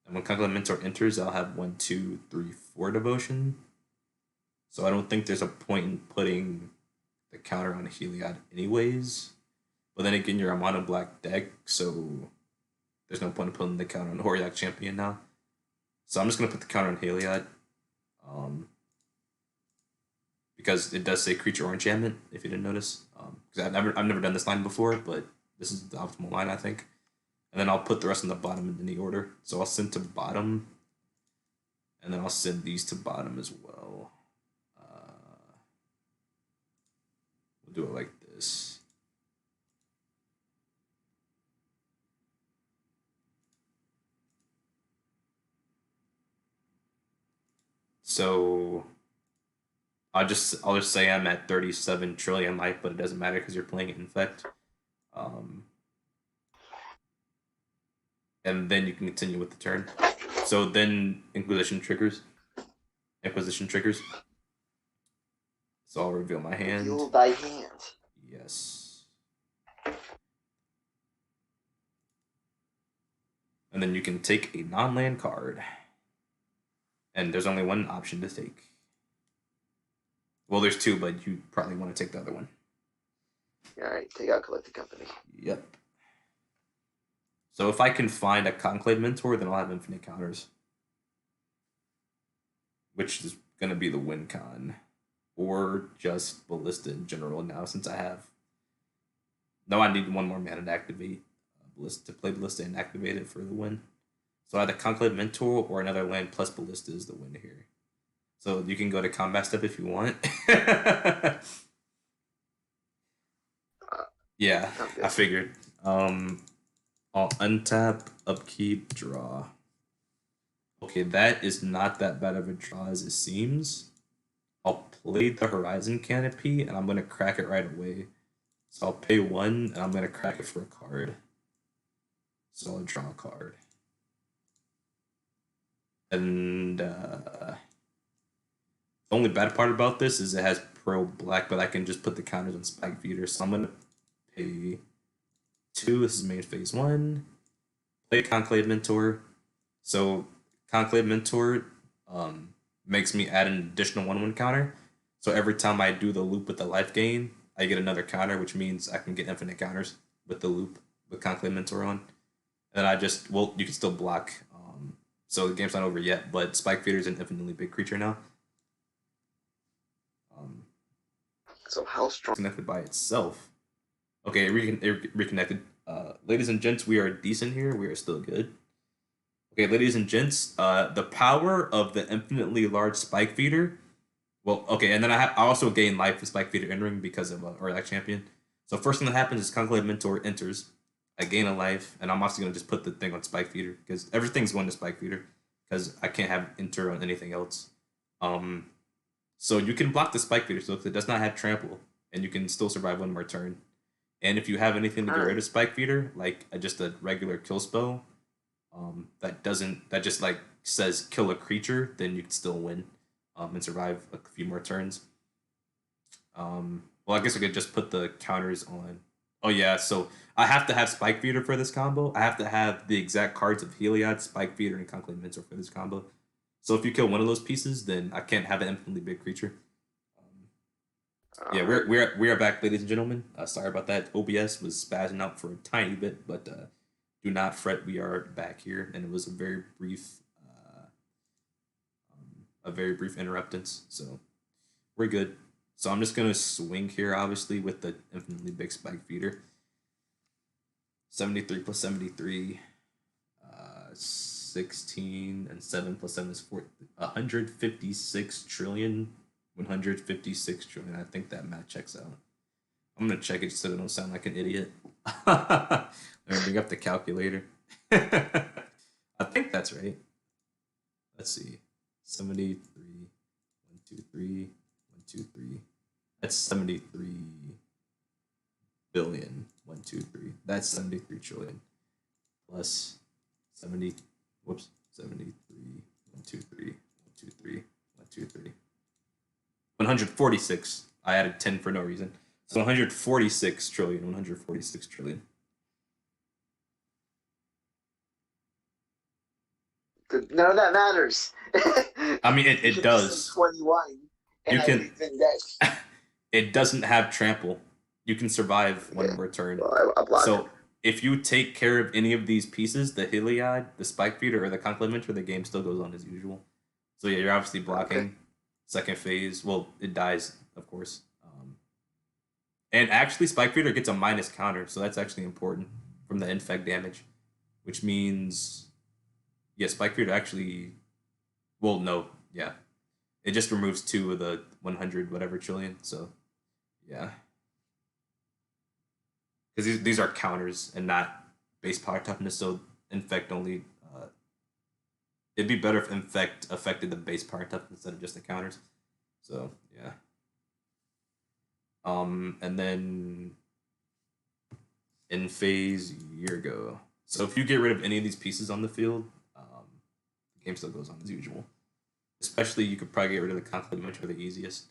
And when Conclave Mentor enters, I'll have 1, 2, 3, 4 devotion. So I don't think there's a point in putting the counter on Heliod anyways. But then again, you're a mono black deck, so there's no point in putting the counter on Auriok Champion now. So I'm just gonna put the counter on Heliod. Because it does say creature or enchantment, if you didn't notice. Because I've never done this line before, but this is the optimal line, I think. And then I'll put the rest on the bottom in any order. So I'll send to bottom, and then I'll send these to bottom as well. We'll do it like this. So I'll just say I'm at 37 trillion life, but it doesn't matter because you're playing Infect. Um, and then you can continue with the turn. So then Inquisition triggers. Inquisition triggers. So I'll reveal my hand. Reveal thy hand. Yes. And then you can take a non-land card. And there's only one option to take. Well, there's two, but you probably want to take the other one. Alright, take out Collected Company. Yep. So if I can find a Conclave Mentor, then I'll have infinite counters. Which is going to be the win con. Or just Ballista in general now, since I have... No, I need one more mana to activate Ballista, to play Ballista and activate it for the win. So either Conclave Mentor or another land plus Ballista is the win here. So you can go to combat step if you want. Yeah, I figured. I'll untap, upkeep, draw. Okay, that is not that bad of a draw as it seems. I'll play the Horizon Canopy, and I'm going to crack it right away. So I'll pay 1, and I'm going to crack it for a card. So I'll draw a card. And the only bad part about this is it has Pro Black, but I can just put the counters on Spike Feeder. So I'm going to pay 2. This is main phase 1. Play Conclave Mentor. So Conclave Mentor makes me add an additional 1/1 counter. So every time I do the loop with the life gain, I get another counter, which means I can get infinite counters with the loop with Conclave Mentor on. And I just, well, you can still block. So the game's not over yet, but Spike Feeder is an infinitely big creature now. So how strong? Connected by itself. Okay, it reconnected. Ladies and gents, we are decent here. We are still good. Okay, ladies and gents, the power of the infinitely large Spike Feeder. Well, okay, and then I also gain life with Spike Feeder entering because of Orlac Champion. So first thing that happens is Conclave Mentor enters. I gain a life, and I'm also going to just put the thing on Spike Feeder because everything's going to Spike Feeder because I can't have enter on anything else. So you can block the Spike Feeder, so it does not have trample, and you can still survive one more turn. And if you have anything to get rid of Spike Feeder, like just a regular kill spell, that just like says kill a creature, then you can still win, and survive a few more turns. Well, I guess I could just put the counters on. Oh yeah, so I have to have Spike Feeder for this combo. I have to have the exact cards of Heliod, Spike Feeder, and Conclave Mentor for this combo. So if you kill one of those pieces, then I can't have an infinitely big creature. Yeah, we are back, ladies and gentlemen. Sorry about that. OBS was spazzing out for a tiny bit, but do not fret. We are back here, and it was a very brief interruptance. So we're good. So I'm just gonna swing here, obviously, with the infinitely big Spike Feeder. 73 plus 73, 16, and 7 plus 7 is 156 trillion. 156 trillion. I think that math checks out. I'm gonna check it so I don't sound like an idiot. Let me bring up the calculator. I think that's right. Let's see. 73. 1, 2, 3. 1, 2, 3. That's 73 billion. 1, 2, 3. That's 73 trillion. Plus 70. Whoops. 73. 1, 2, 3. 1, 2, 3. 1, 2, 3. 146. I added 10 for no reason. So 146 trillion. 146 trillion. None of that matters. I mean, it does. 21. You can. It doesn't have trample. You can survive one more turn. Well, so if you take care of any of these pieces, the Heliod, the Spike Feeder, or the Conclave Mentor, the game still goes on as usual. So yeah, you're obviously blocking. Okay. Second phase. Well, it dies, of course. And actually, Spike Feeder gets a minus counter, so that's actually important from the infect damage, which means, yeah, Spike Feeder actually, well, no, yeah. It just removes 2 of the 100 whatever trillion, so yeah. Because these are counters and not base power toughness, so infect only It'd be better if infect affected the base power type instead of just the counters. So yeah. And then in phase, year go. So if you get rid of any of these pieces on the field, the game still goes on as usual. Especially, you could probably get rid of the conflict much for the easiest.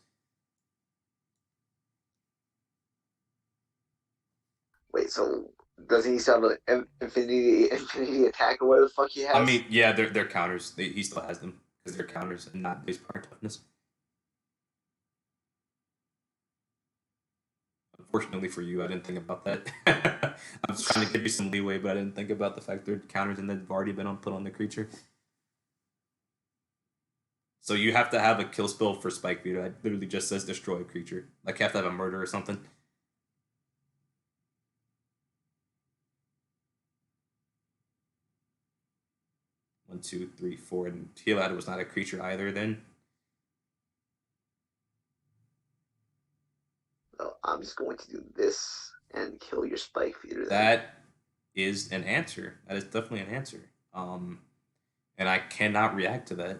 Wait, so does he still have an infinity attack or whatever the fuck he has? I mean, yeah, they're counters. He still has them because they're counters and not base power toughness. Unfortunately for you, I didn't think about that. I was trying to give you some leeway, but I didn't think about the fact they're counters and they've already been put on the creature. So you have to have a kill spell for Spike Beater. It literally just says destroy a creature. Like you have to have a murder or something. One, two, three, four, and Healad was not a creature either. Then. Well, I'm just going to do this and kill your Spike Feeder. That is an answer. That is definitely an answer. And I cannot react to that.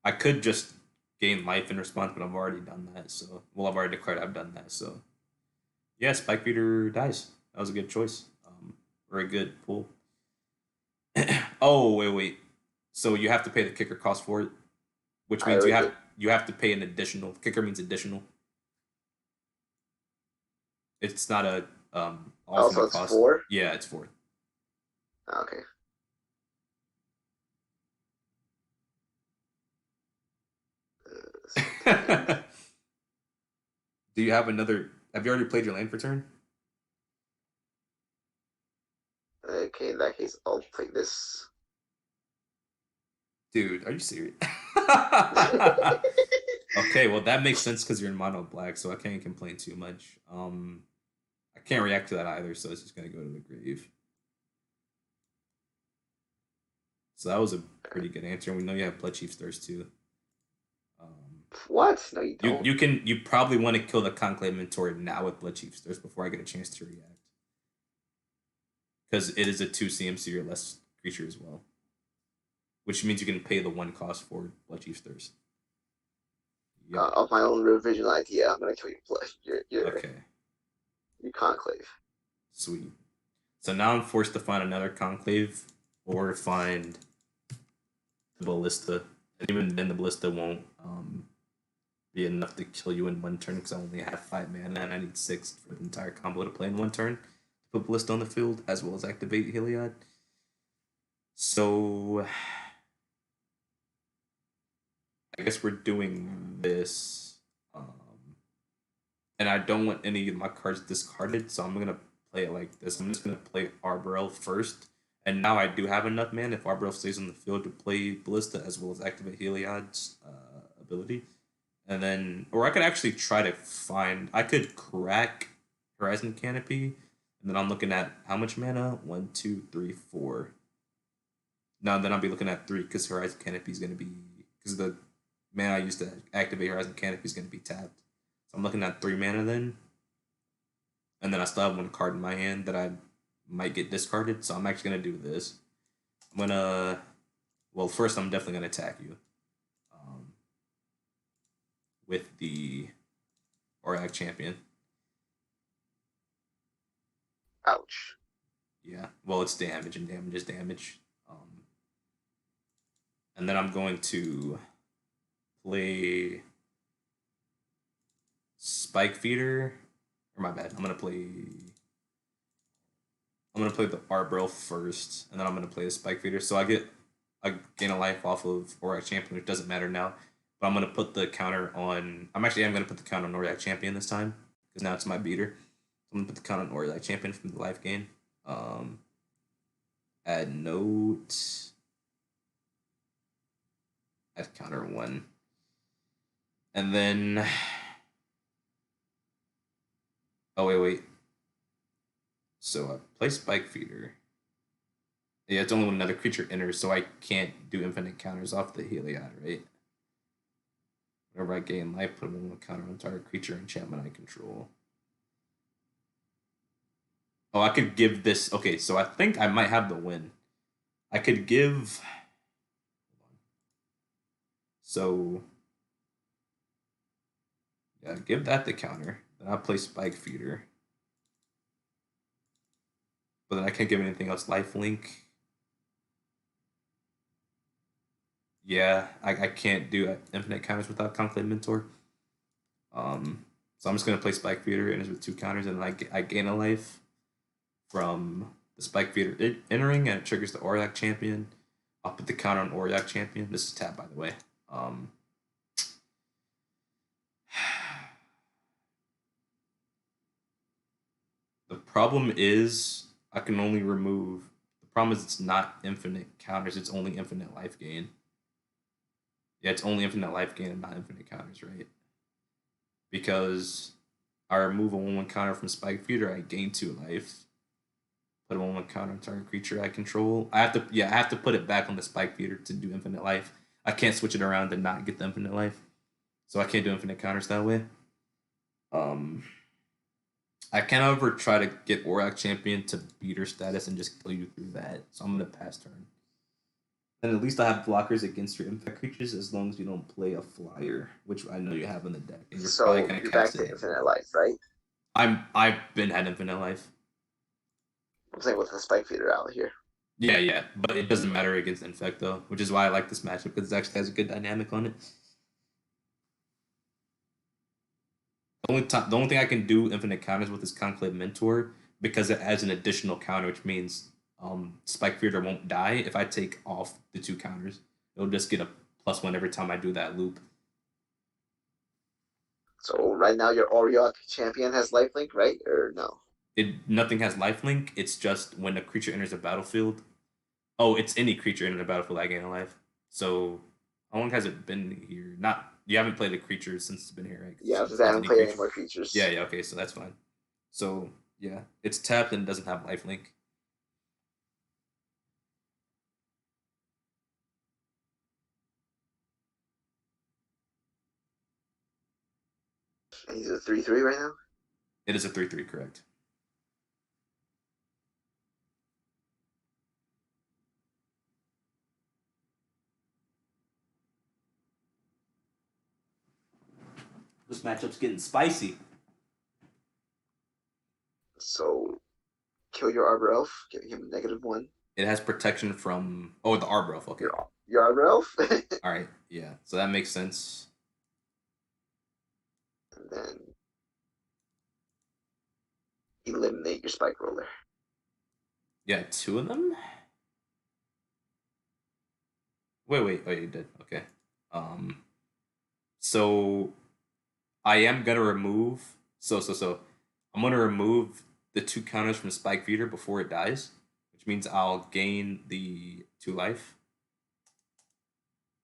I could just gain life in response, but I've already done that. So, well, I've already declared I've done that. So, yeah, Spike Beater dies. That was a good choice. Or a good pull. Oh, wait. So you have to pay the kicker cost for it, which means you have to pay an additional. Kicker means additional. It's not a also it's cost. 4? Yeah, it's 4. Okay. Do you have another? Have you already played your land for turn? Okay, in that case, I'll play this. Dude, are you serious? Okay, well that makes sense because you're in mono black, so I can't complain too much. I can't react to that either, so it's just gonna go to the grave. So that was a pretty good answer, and we know you have Blood Chief's Thirst too. What? No, you don't. You probably want to kill the Conclave Mentor now with Blood Chief's Thirst before I get a chance to react. Because it is a 2 CMC or less creature as well. Which means you can pay the 1 cost for Blood Chief's Thirst. Yep. Of my own revision idea, I'm gonna kill your Conclave. Sweet. So now I'm forced to find another Conclave or find the Ballista. And even then the Ballista won't be enough to kill you in 1 turn because I only have 5 mana and I need 6 for the entire combo to play in 1 turn to put Ballista on the field as well as activate Heliod. So I guess we're doing this. And I don't want any of my cards discarded, so I'm going to play it like this. I'm just going to play Arborel first. And now I do have enough mana if Arborel stays on the field to play Ballista as well as activate Heliod's ability. And then, or I could actually try to find, I could crack Horizon Canopy. And then I'm looking at how much mana? 1, 2, 3, 4. No, then I'll be looking at 3 because Horizon Canopy is going to be, because the mana I used to activate Horizon Canopy is going to be tapped. So I'm looking at 3 mana then. And then I still have 1 card in my hand that I might get discarded. So I'm actually going to do this. I'm going to, well, first I'm definitely going to attack you. With the Auric Champion. Ouch. Yeah, well, it's damage, and damage is damage. And then I'm going to play Spike Feeder. Or my bad. I'm gonna play the Arborel first, and then I'm gonna play the Spike Feeder. So I gain a life off of Auric Champion, which doesn't matter now. But I'm gonna put the counter on. I'm gonna put the counter on Auric Champion this time because now it's my beater. So I'm gonna put the counter on Auric Champion from the life gain. Add note. Add counter 1. And then. Oh wait. So I play Spike Feeder. Yeah, it's only when another creature enters, so I can't do infinite counters off the Heliod, right? Whenever I gain life, put one counter on target creature enchantment I control. Oh, I could give this. Okay, so I think I might have the win. I could give. So yeah, give that the counter. Then I'll play Spike Feeder. But then I can't give anything else. Lifelink. Yeah, I can't do infinite counters without Conclave Mentor. So I'm just gonna play Spike Feeder and it's with two counters, and I gain a life from the Spike Feeder entering, and it triggers the Aurillac Champion. I'll put the counter on Aurillac Champion. This is tap, by the way. The problem is I can only remove. The problem is it's not infinite counters. It's only infinite life gain. Yeah, it's only infinite life gain and not infinite counters, right? Because I remove a 1/1 counter from Spike Feeder, I gain 2 life. Put a 1/1 counter on target creature I control. I have to put it back on the Spike Feeder to do infinite life. I can't switch it around to not get the infinite life. So I can't do infinite counters that way. I can, however, try to get Aurillac Champion to beater status and just kill you through that. So I'm gonna pass turn. And at least I have blockers against your impact creatures as long as you don't play a flyer, which I know you have in the deck. And you're probably gonna you're back to infinite life, right? I've been had infinite life. I'm saying with the Spike Feeder out here. Yeah, but it doesn't matter against Infect though, which is why I like this matchup because it actually has a good dynamic on it. The only thing I can do infinite counters with is Conclave Mentor because it adds an additional counter, which means Spike Feeder won't die if I take off the 2 counters. It'll just get a +1 every time I do that loop. So right now your Aurillac Champion has lifelink, right? Or no? Nothing has lifelink. It's just when a creature enters the battlefield. Oh, it's any creature in the battlefield I gain a life. So how long has it been here? Not you haven't played a creature since it's been here, right? Yeah, because I haven't played any more creatures. Yeah, okay, so that's fine. So yeah, it's tapped and doesn't have lifelink. And he's a 3/3 right now? It is a 3/3, correct. This matchup's getting spicy. So kill your Arbor Elf, giving him a -1. It has protection from the Arbor Elf, okay. Your Arbor Elf? Alright, yeah. So that makes sense. And then eliminate your Spike Roller. Yeah, 2 of them? Wait. Oh, you did. Okay. So I am gonna remove. So I'm gonna remove the 2 counters from Spike Feeder before it dies, which means I'll gain the 2 life,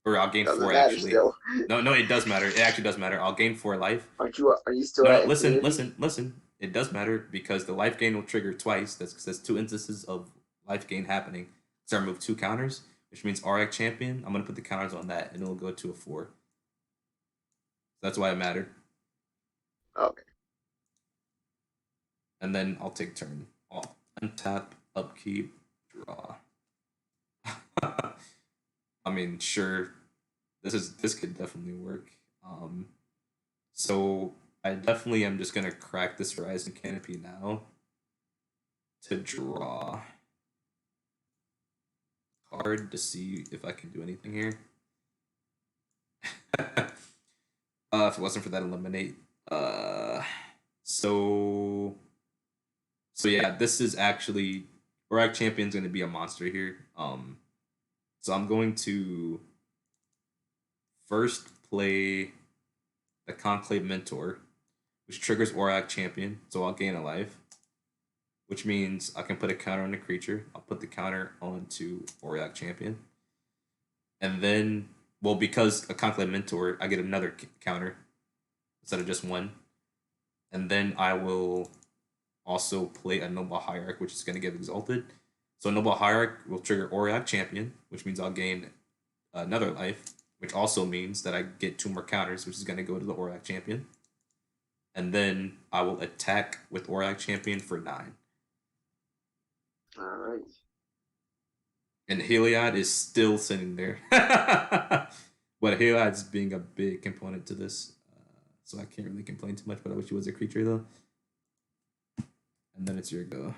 or I'll gain 4 actually. Still. No, it does matter. It actually does matter. I'll gain 4 life. Are you still? No, listen. It does matter because the life gain will trigger twice. That's 2 instances of life gain happening. So I remove 2 counters, which means Aurillac Champion. I'm gonna put the counters on that, and it'll go to a 4. That's why it mattered. Okay. And then I'll take turn. I'll untap, upkeep, draw. I mean, sure. This could definitely work. So I definitely am just gonna crack this Horizon Canopy now to draw card to see if I can do anything here. If it wasn't for that eliminate. So yeah, this is actually Aurillac Champion's gonna be a monster here. So I'm going to first play the Conclave Mentor, which triggers Aurillac Champion, so I'll gain a life. Which means I can put a counter on the creature. I'll put the counter onto Aurillac Champion. And then, well, because a Conclave Mentor, I get another counter instead of just 1. And then I will also play a Noble Hierarch, which is going to get exalted. So Noble Hierarch will trigger Aurillac Champion, which means I'll gain another life, which also means that I get 2 more counters, which is going to go to the Aurillac Champion. And then I will attack with Aurillac Champion for 9. All right. And Heliod is still sitting there. But Heliod's being a big component to this. So I can't really complain too much, but I wish he was a creature though. And then it's your go.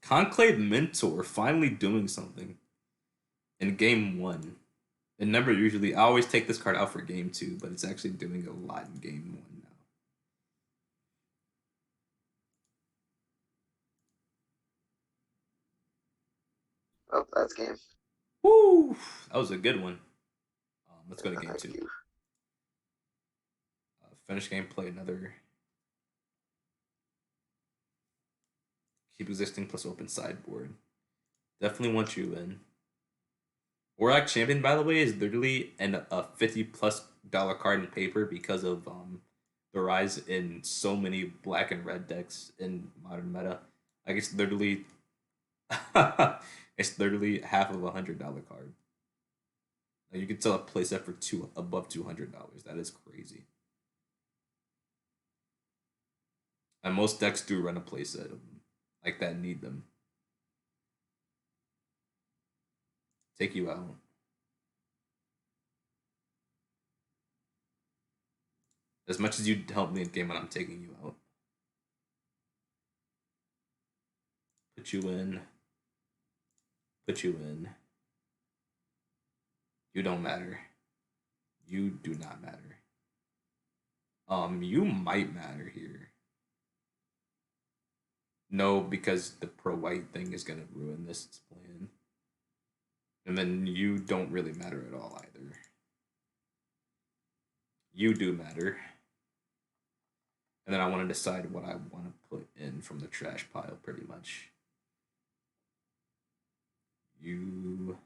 Conclave Mentor finally doing something in game one. It never usually. I always take this card out for game two, but it's actually doing a lot in game one now. Oh, that's game. Woo! That was a good one. Let's go to game Thank two. you. Finish game, play another. Keep existing plus open sideboard. Definitely want you in. Warlock Champion, by the way, is literally a $50+ card in paper because of the rise in so many black and red decks in modern meta. Like it's literally it's literally half of $100 card. Like you can sell a playset for above $200. That is crazy. And most decks do run a playset of them like that need them. Take you out. As much as you help me in game when I'm taking you out. Put you in. Put you in. You don't matter. You do not matter. You might matter here. No, because the pro white thing is gonna ruin this plan. And then you don't really matter at all either. You do matter. And then I want to decide what I want to put in from the trash pile, pretty much. You.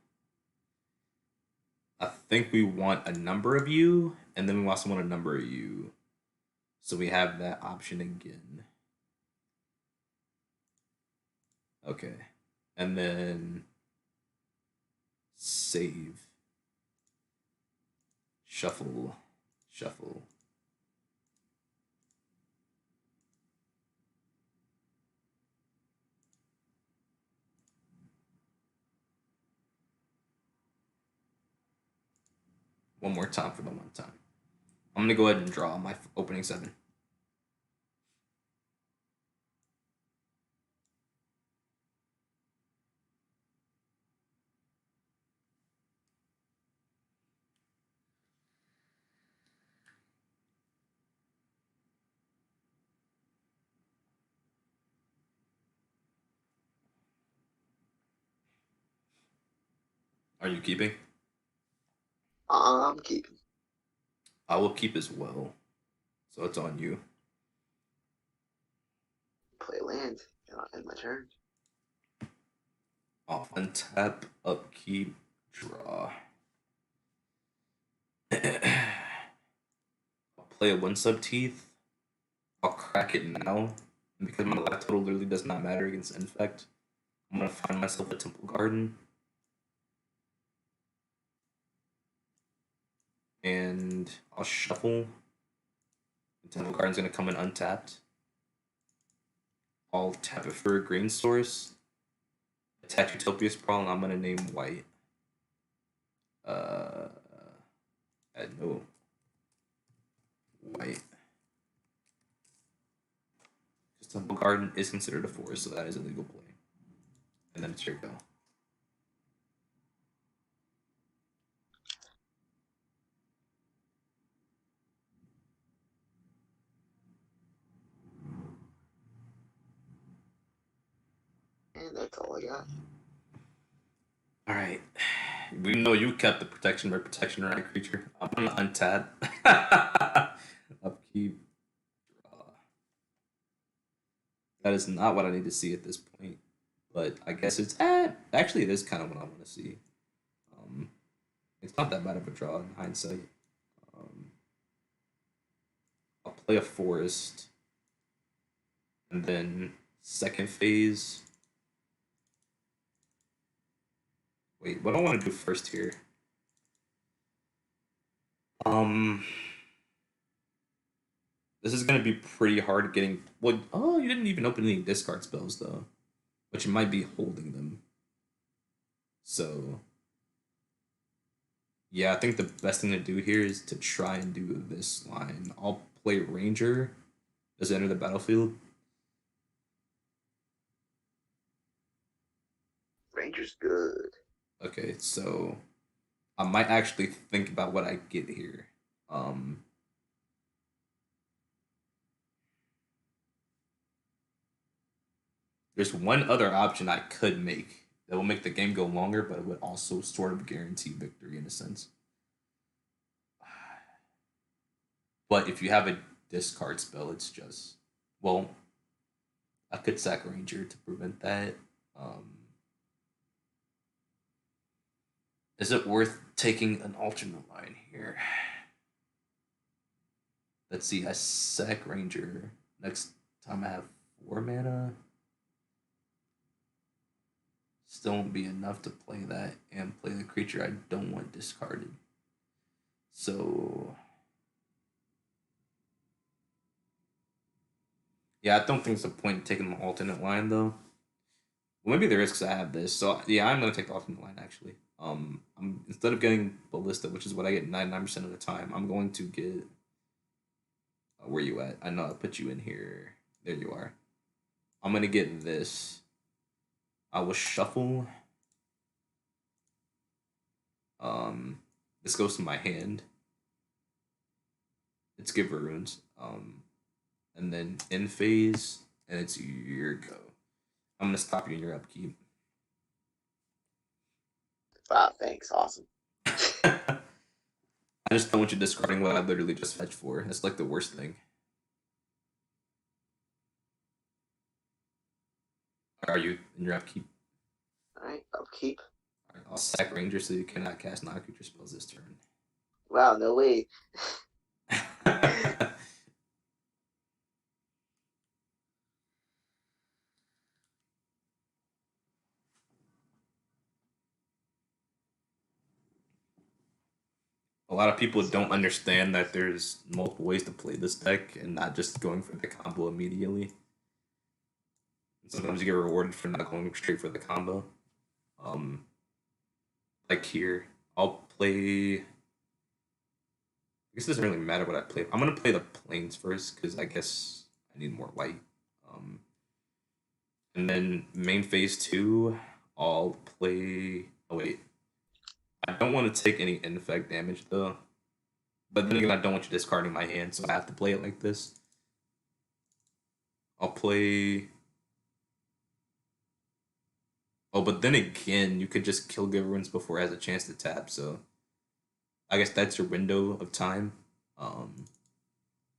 I think we want a number of you, and then we also want a number of you. So we have that option again. Okay. And then save. Shuffle. Shuffle. One more time for the one time. I'm going to go ahead and draw my opening 7. Are you keeping? I'm keeping. I will keep as well. So it's on you. Play land, and I'll end my turn. Off untap, upkeep, draw. I'll play a 1 sub teeth. I'll crack it now. And because my life total literally does not matter against Infect, I'm gonna find myself a Temple Garden. And I'll shuffle. The Temple Garden's gonna come in untapped. I'll tap it for a green source. Attach Utopia Sprawl, and I'm gonna name white. No. White. Because Temple Garden is considered a forest, so that is a legal play. And then it's your go. And that's all I got. All right. We know you kept the protection by protection right creature. I'm gonna untap. Upkeep. Draw. That is not what I need to see at this point. But I guess it's actually it is kind of what I want to see. It's not that bad of a draw in hindsight. Um, I'll play a forest, and then second phase. Wait, what do I want to do first here? Um, this is gonna be pretty hard getting. Well, oh, you didn't even open any discard spells though, but you might be holding them. So yeah, I think the best thing to do here is to try and do this line. I'll play Ranger as I enter the battlefield. Ranger's good. Okay, so I might actually think about what I get here. Um, there's one other option I could make that will make the game go longer, but it would also sort of guarantee victory in a sense. But if you have a discard spell, it's just well, I could sack Ranger to prevent that. Um, is it worth taking an alternate line here? Let's see. I sack Ranger. Next time I have 4 mana. Still won't be enough to play that and play the creature I don't want discarded. So yeah, I don't think it's a point in taking the alternate line though. Well, maybe there is because I have this. So yeah, I'm gonna take the alternate line actually. I'm instead of getting ballista, which is what I get 99% of the time, I'm going to get. Where you at? I know I put you in here. There you are. I'm gonna get this. I will shuffle. Um, this goes to my hand. It's Giver Runes. And then in phase, and it's your go. I'm gonna stop you in your upkeep. Wow, thanks. Awesome. I just don't want you discarding what I literally just fetched for. That's like the worst thing. Are you in your upkeep? Alright, upkeep. All right, I'll sack Ranger so you cannot cast non-creature spells this turn. Wow, no way. A lot of people don't understand that there's multiple ways to play this deck and not just going for the combo immediately. Sometimes you get rewarded for not going straight for the combo. Um, like here, I'll play. I guess it doesn't really matter what I play. I'm gonna play the planes first because I guess I need more light. Um, and then main phase two, I'll play. Oh wait, I don't want to take any infect damage though. But then again, I don't want you discarding my hand, so I have to play it like this. I'll play. Oh, but then again, you could just kill Giverins before it has a chance to tap. So I guess that's your window of time. Um,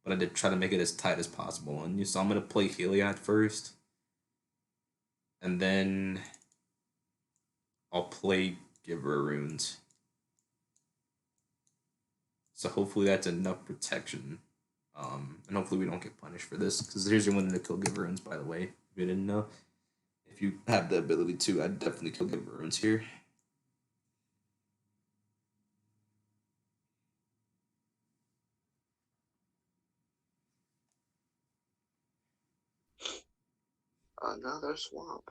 but I did try to make it as tight as possible on you. So I'm gonna play Heliod first, and then I'll play Giver Runes. So hopefully that's enough protection. And hopefully we don't get punished for this because here's your window to kill Giver Runes. By the way, if you didn't know, if you have the ability to, I'd definitely kill Giver Runes here. Another swamp.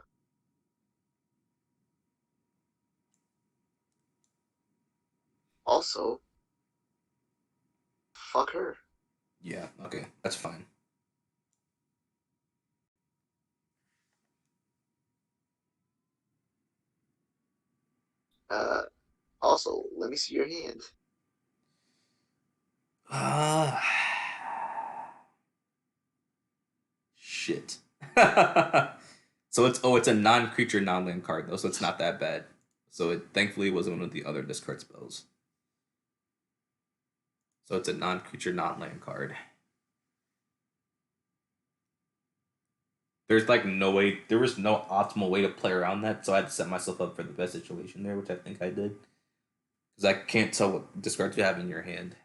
Also, fuck her. Yeah, okay, that's fine. Uh, also, let me see your hand. Ah, shit. So it's a non-creature, non-land card though, so it's not that bad. So it thankfully was one of the other discard spells. So it's a non-creature, non-land card. There's like no way, there was no optimal way to play around that, so I had to set myself up for the best situation there, which I think I did. Because I can't tell what discard you have in your hand.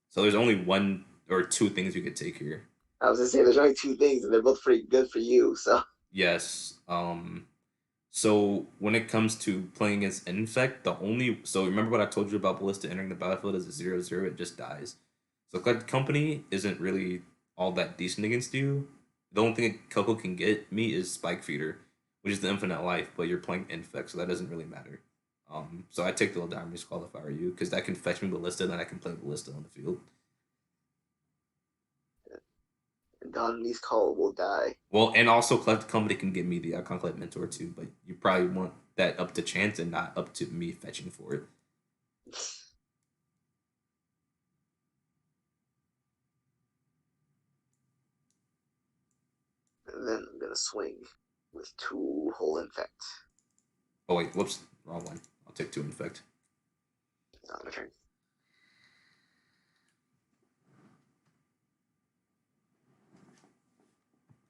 So there's only one or two things you could take here. I was gonna say there's only two things, and they're both pretty good for you. So Yes. So when it comes to playing against Infect, the only so remember what I told you about Ballista entering the battlefield as a 0/0, it just dies. So Collected Company isn't really all that decent against you. The only thing Coco can get me is Spike Feeder, which is the infinite life, but you're playing Infect, so that doesn't really matter. So I take the Eldarmy's Call if I were you, because that can fetch me Ballista, and then I can play Ballista on the field. Donnie's Call will die. Well, and also Collected Company can give me the Conclave Mentor too, but you probably want that up to chance and not up to me fetching for it. And then I'm gonna swing with two Whole Infect. Oh wait, whoops, wrong one. I'll take two Infect. Not my turn.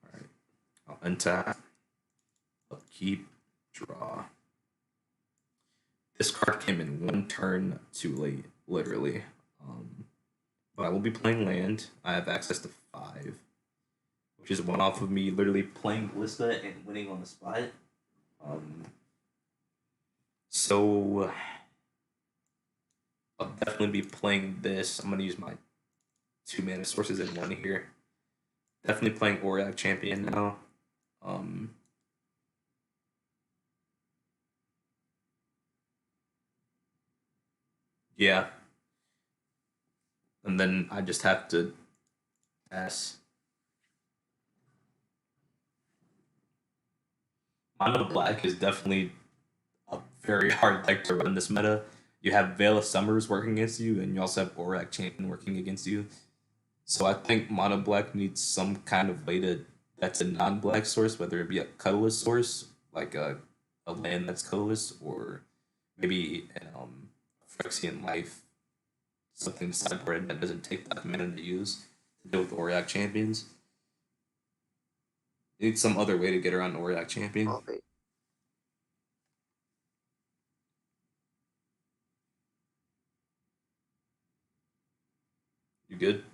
Alright. I'll untap. Upkeep. Draw. This card came in one turn too late, literally. But I will be playing land. I have access to 5, which is one off of me literally playing Ballista and winning on the spot. So I'll definitely be playing this. I'm gonna use my 2 mana sources in one here. Definitely playing Auric Champion now. Yeah. And then I just have to pass. Mono Black is definitely a very hard deck to run this meta. You have Veil of Summers working against you, and you also have Auric Champion working against you. So I think Mono Black needs some kind of way to that's a non-black source, whether it be a colorless source, like a land that's colorless, or maybe an Phyrexian Life, something sideboard that doesn't take that mana to use to deal with Auric champions. You need some other way to get around Auric champion. Oh, wait. You good?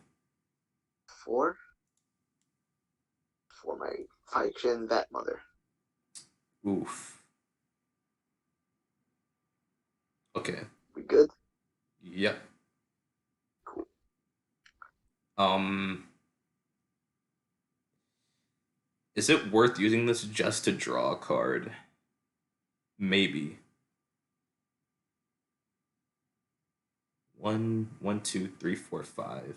4 for my Phyrexian Vat Mother. Oof. Okay. We good? Yep. Cool. Is it worth using this just to draw a card? Maybe. 1, 1, 2, 3, 4, 5.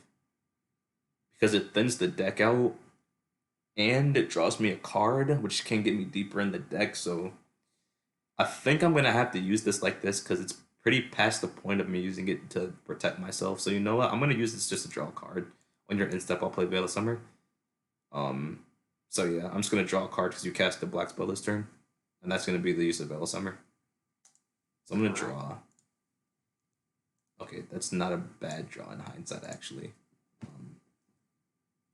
Because it thins the deck out and it draws me a card, which can get me deeper in the deck. So I think I'm gonna have to use this like this because it's pretty past the point of me using it to protect myself. So you know what? I'm gonna use this just to draw a card. When you're in step, I'll play Veil of Summer. So yeah, I'm just gonna draw a card because you cast the black spell this turn, and that's gonna be the use of Veil of Summer. So I'm gonna draw. Okay, that's not a bad draw in hindsight, actually.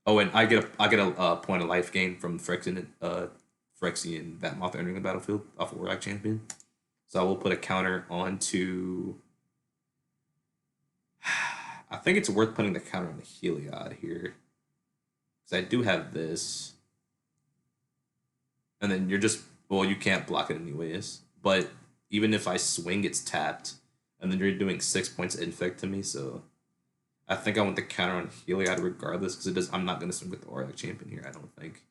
Oh, and I get a point of life gain from Phyrexian Vatmoth entering the battlefield off of Warlock Champion. So I will put a counter onto. I think it's worth putting the counter on the Heliod here, because I do have this, and then you're just you can't block it anyways. But even if I swing, it's tapped, and then you're doing 6 points of infect to me. So I think I want the counter on Heliod regardless, because it does. I'm not gonna swing with the Auric Champion here. I don't think.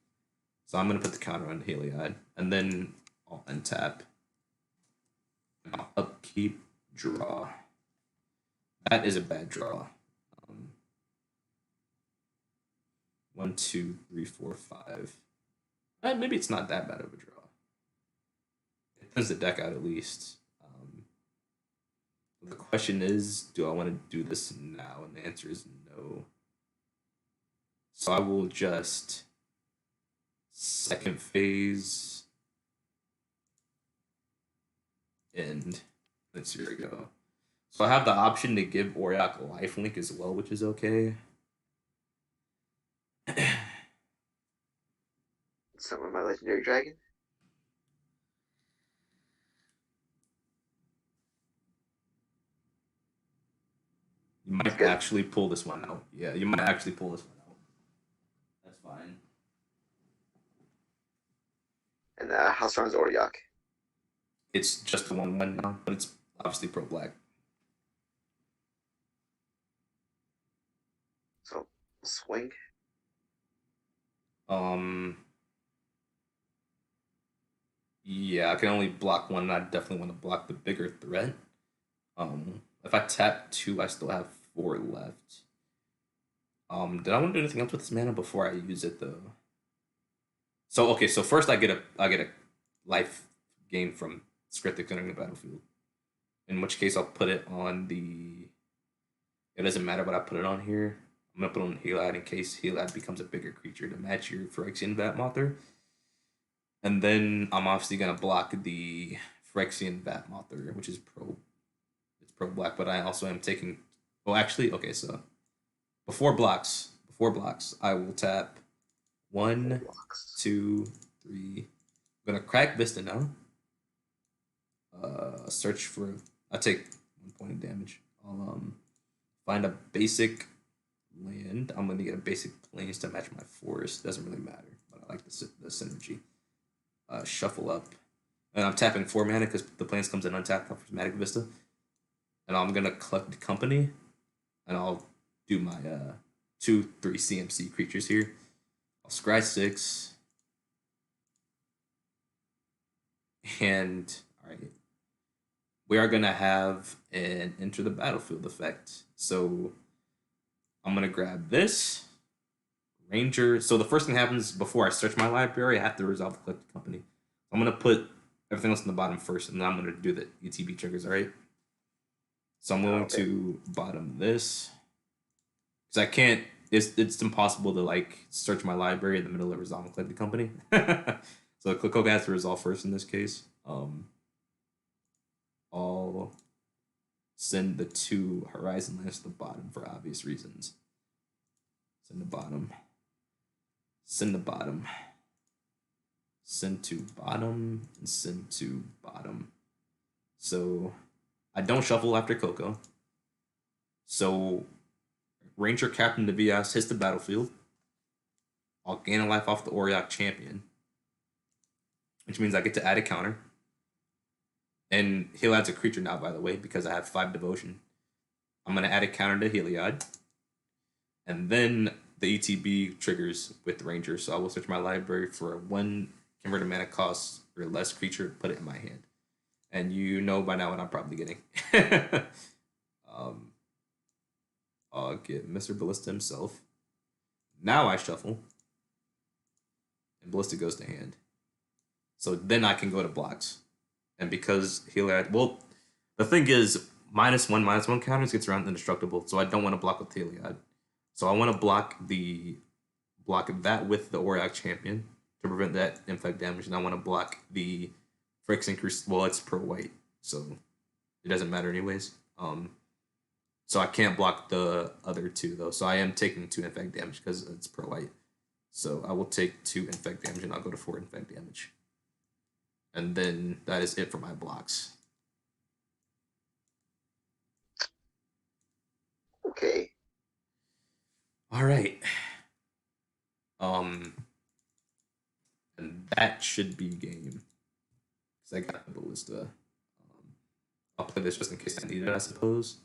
So I'm gonna put the counter on Heliod, and then I'll untap. And I'll upkeep, draw. That is a bad draw. 1, 2, 3, 4, 5. Maybe it's not that bad of a draw. It thins the deck out at least. The question is, do I want to do this now? And the answer is no. So I will just second phase end. Let's here we go. So I have the option to give Auric a lifelink as well, which is okay. Summon my legendary dragon. You It's might good. actually pull this one out. Yeah, you might actually pull this one out. That's fine. And how strong is Oriok? It's just the 1/1 now, but it's obviously pro black. So swing. Um, yeah, I can only block one, and I definitely want to block the bigger threat. If I tap two, I still have four left. Did I want to do anything else with this mana before I use it though? So okay, so first I get a life gain from Skritic entering the battlefield. In which case I'll put it on the. It doesn't matter what I put it on here. I'm gonna put it on Helad in case Helad becomes a bigger creature to match your Phyrexian Vatmother. And then I'm obviously gonna block the Phyrexian Vatmother, which is pro. It's pro black, but I also am taking. Oh, actually, okay. So before blocks, I will tap one, Blocks. 2, 3. I'm gonna crack Vista now. Search for. I take 1 point of damage. I'll find a basic land. I'm gonna get a basic plains to match my forest. Doesn't really matter, but I like the synergy. Shuffle up, and I'm tapping 4 mana because the plains comes in untapped off Prismatic Vista, and I'm gonna collect the company, and I'll do my 2, 3 CMC creatures here. I'll scry 6, and all right, we are gonna have an enter the battlefield effect. So I'm gonna grab this Ranger. So the first thing happens before I search my library, I have to resolve the collected company. I'm gonna put everything else in the bottom first, and then I'm gonna do the ETB triggers. All right. So I'm going to bottom this because I can't. It's impossible to like search my library in the middle of resolving collected company. So Coca has to resolve first in this case. I'll send the 2 Horizon lands to the bottom for obvious reasons. Send the bottom. Send the bottom. Send to bottom and send to bottom. So I don't shuffle after Coco. So Ranger Captain Navias hits the battlefield. I'll gain a life off the Oriok champion, which means I get to add a counter. And he'll add a creature now, by the way, because I have 5 devotion. I'm gonna add a counter to Heliod. And then the ETB triggers with Ranger, so I will search my library for a 1 converted mana cost or less creature, put it in my hand. And you know by now what I'm probably getting. I'll get Mr. Ballista himself. Now I shuffle. And Ballista goes to hand. So then I can go to blocks. And because Heliod, well, the thing is, -1/-1 counters gets around indestructible, so I don't want to block with Heliod. So I want to block that with the Oriok champion to prevent that infect damage, and I want to block the Phyrexian Crucible. Well, it's pro white, so it doesn't matter anyways. So I can't block the other 2 though. So I am taking 2 infect damage because it's pro white. So I will take 2 infect damage, and I'll go to 4 infect damage. And then that is it for my blocks. Okay. All right. And that should be game. Because I got the ballista. I'll play this just in case I need it, I suppose.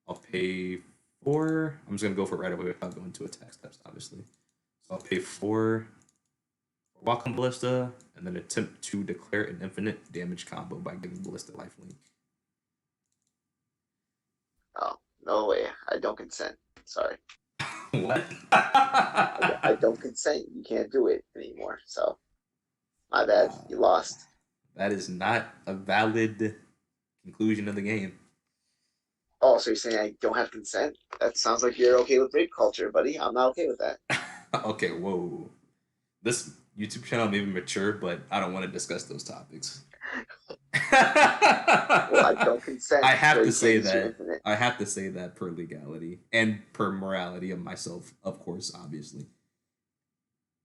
I'll pay 4. I'm just gonna go for it right away without going to attack steps, obviously. So I'll pay 4 for Welcome Ballista, and then attempt to declare an infinite damage combo by giving Ballista lifelink. Oh, no way. I don't consent. Sorry. What? I don't consent. You can't do it anymore. So, my bad. You lost. That is not a valid conclusion of the game. Oh, so you're saying I don't have consent? That sounds like you're okay with rape culture, buddy. I'm not okay with that. Okay, whoa. This YouTube channel may be mature, but I don't want to discuss those topics. Well, I don't consent. I have so to you say can't use your that. infinite. I have to say that per legality and per morality of myself, of course, obviously.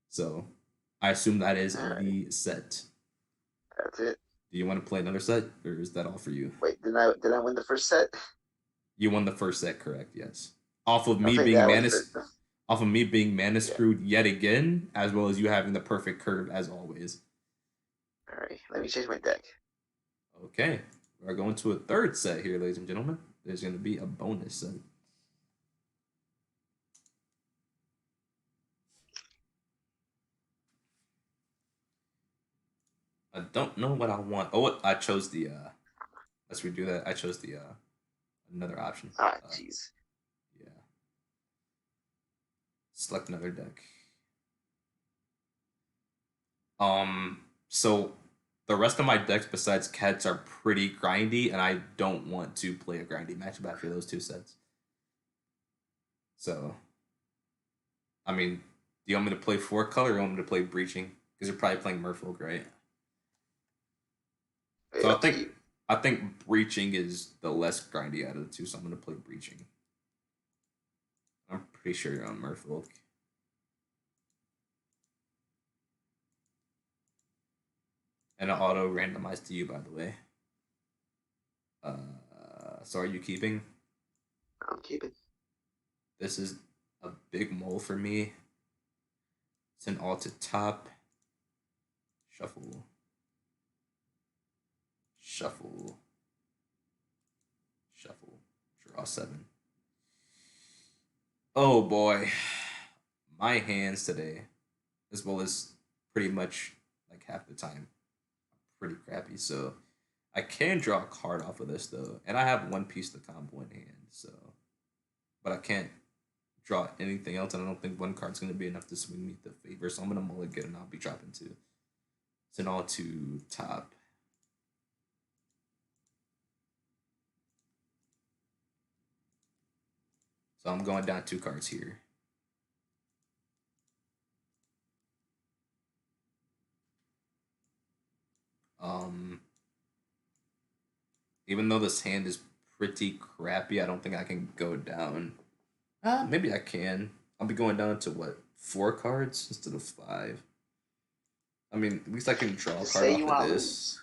So I assume that is All right, the set. that's it. Do you want to play another set, or is that all for you? Wait, did I win the first set? You won the first set, correct? Yes. Off of I me think being that was mana, off of me being mana yeah. screwed yet again, as well as you having the perfect curve as always. All right, let me change my deck. Okay, we're going to a third set here, ladies and gentlemen. There's going to be a bonus set. I don't know what I want. Oh, I chose the. Let's redo that. I chose the another option. Ah, jeez. Yeah. Select another deck. So the rest of my decks besides Cats are pretty grindy, and I don't want to play a grindy matchup after those two sets. So, I mean, do you want me to play four color or you want me to play breaching? Because you're probably playing Merfolk, right? Hey, So up to you. I think breaching is the less grindy out of the two, so I'm gonna play breaching. I'm pretty sure you're on Merfolk. And an auto randomized to you, by the way. So are you keeping? I'm keeping. This is a big mole for me. It's an alt to top. Shuffle. Shuffle. Shuffle. Draw 7. Oh boy. My hands today, as well as pretty much like half the time, pretty crappy. So I can draw a card off of this though. And I have one piece to combo in hand, so but I can't draw anything else, and I don't think one card's gonna be enough to swing me the favor. So I'm gonna mulligan and I'll be dropping two. It's an all to top. So I'm going down 2 cards here. Um, Even though this hand is pretty crappy, I don't think I can go down. Maybe I can. I'll be going down to what, 4 cards instead of 5. I mean, at least I can draw a Just card say off you of want to this.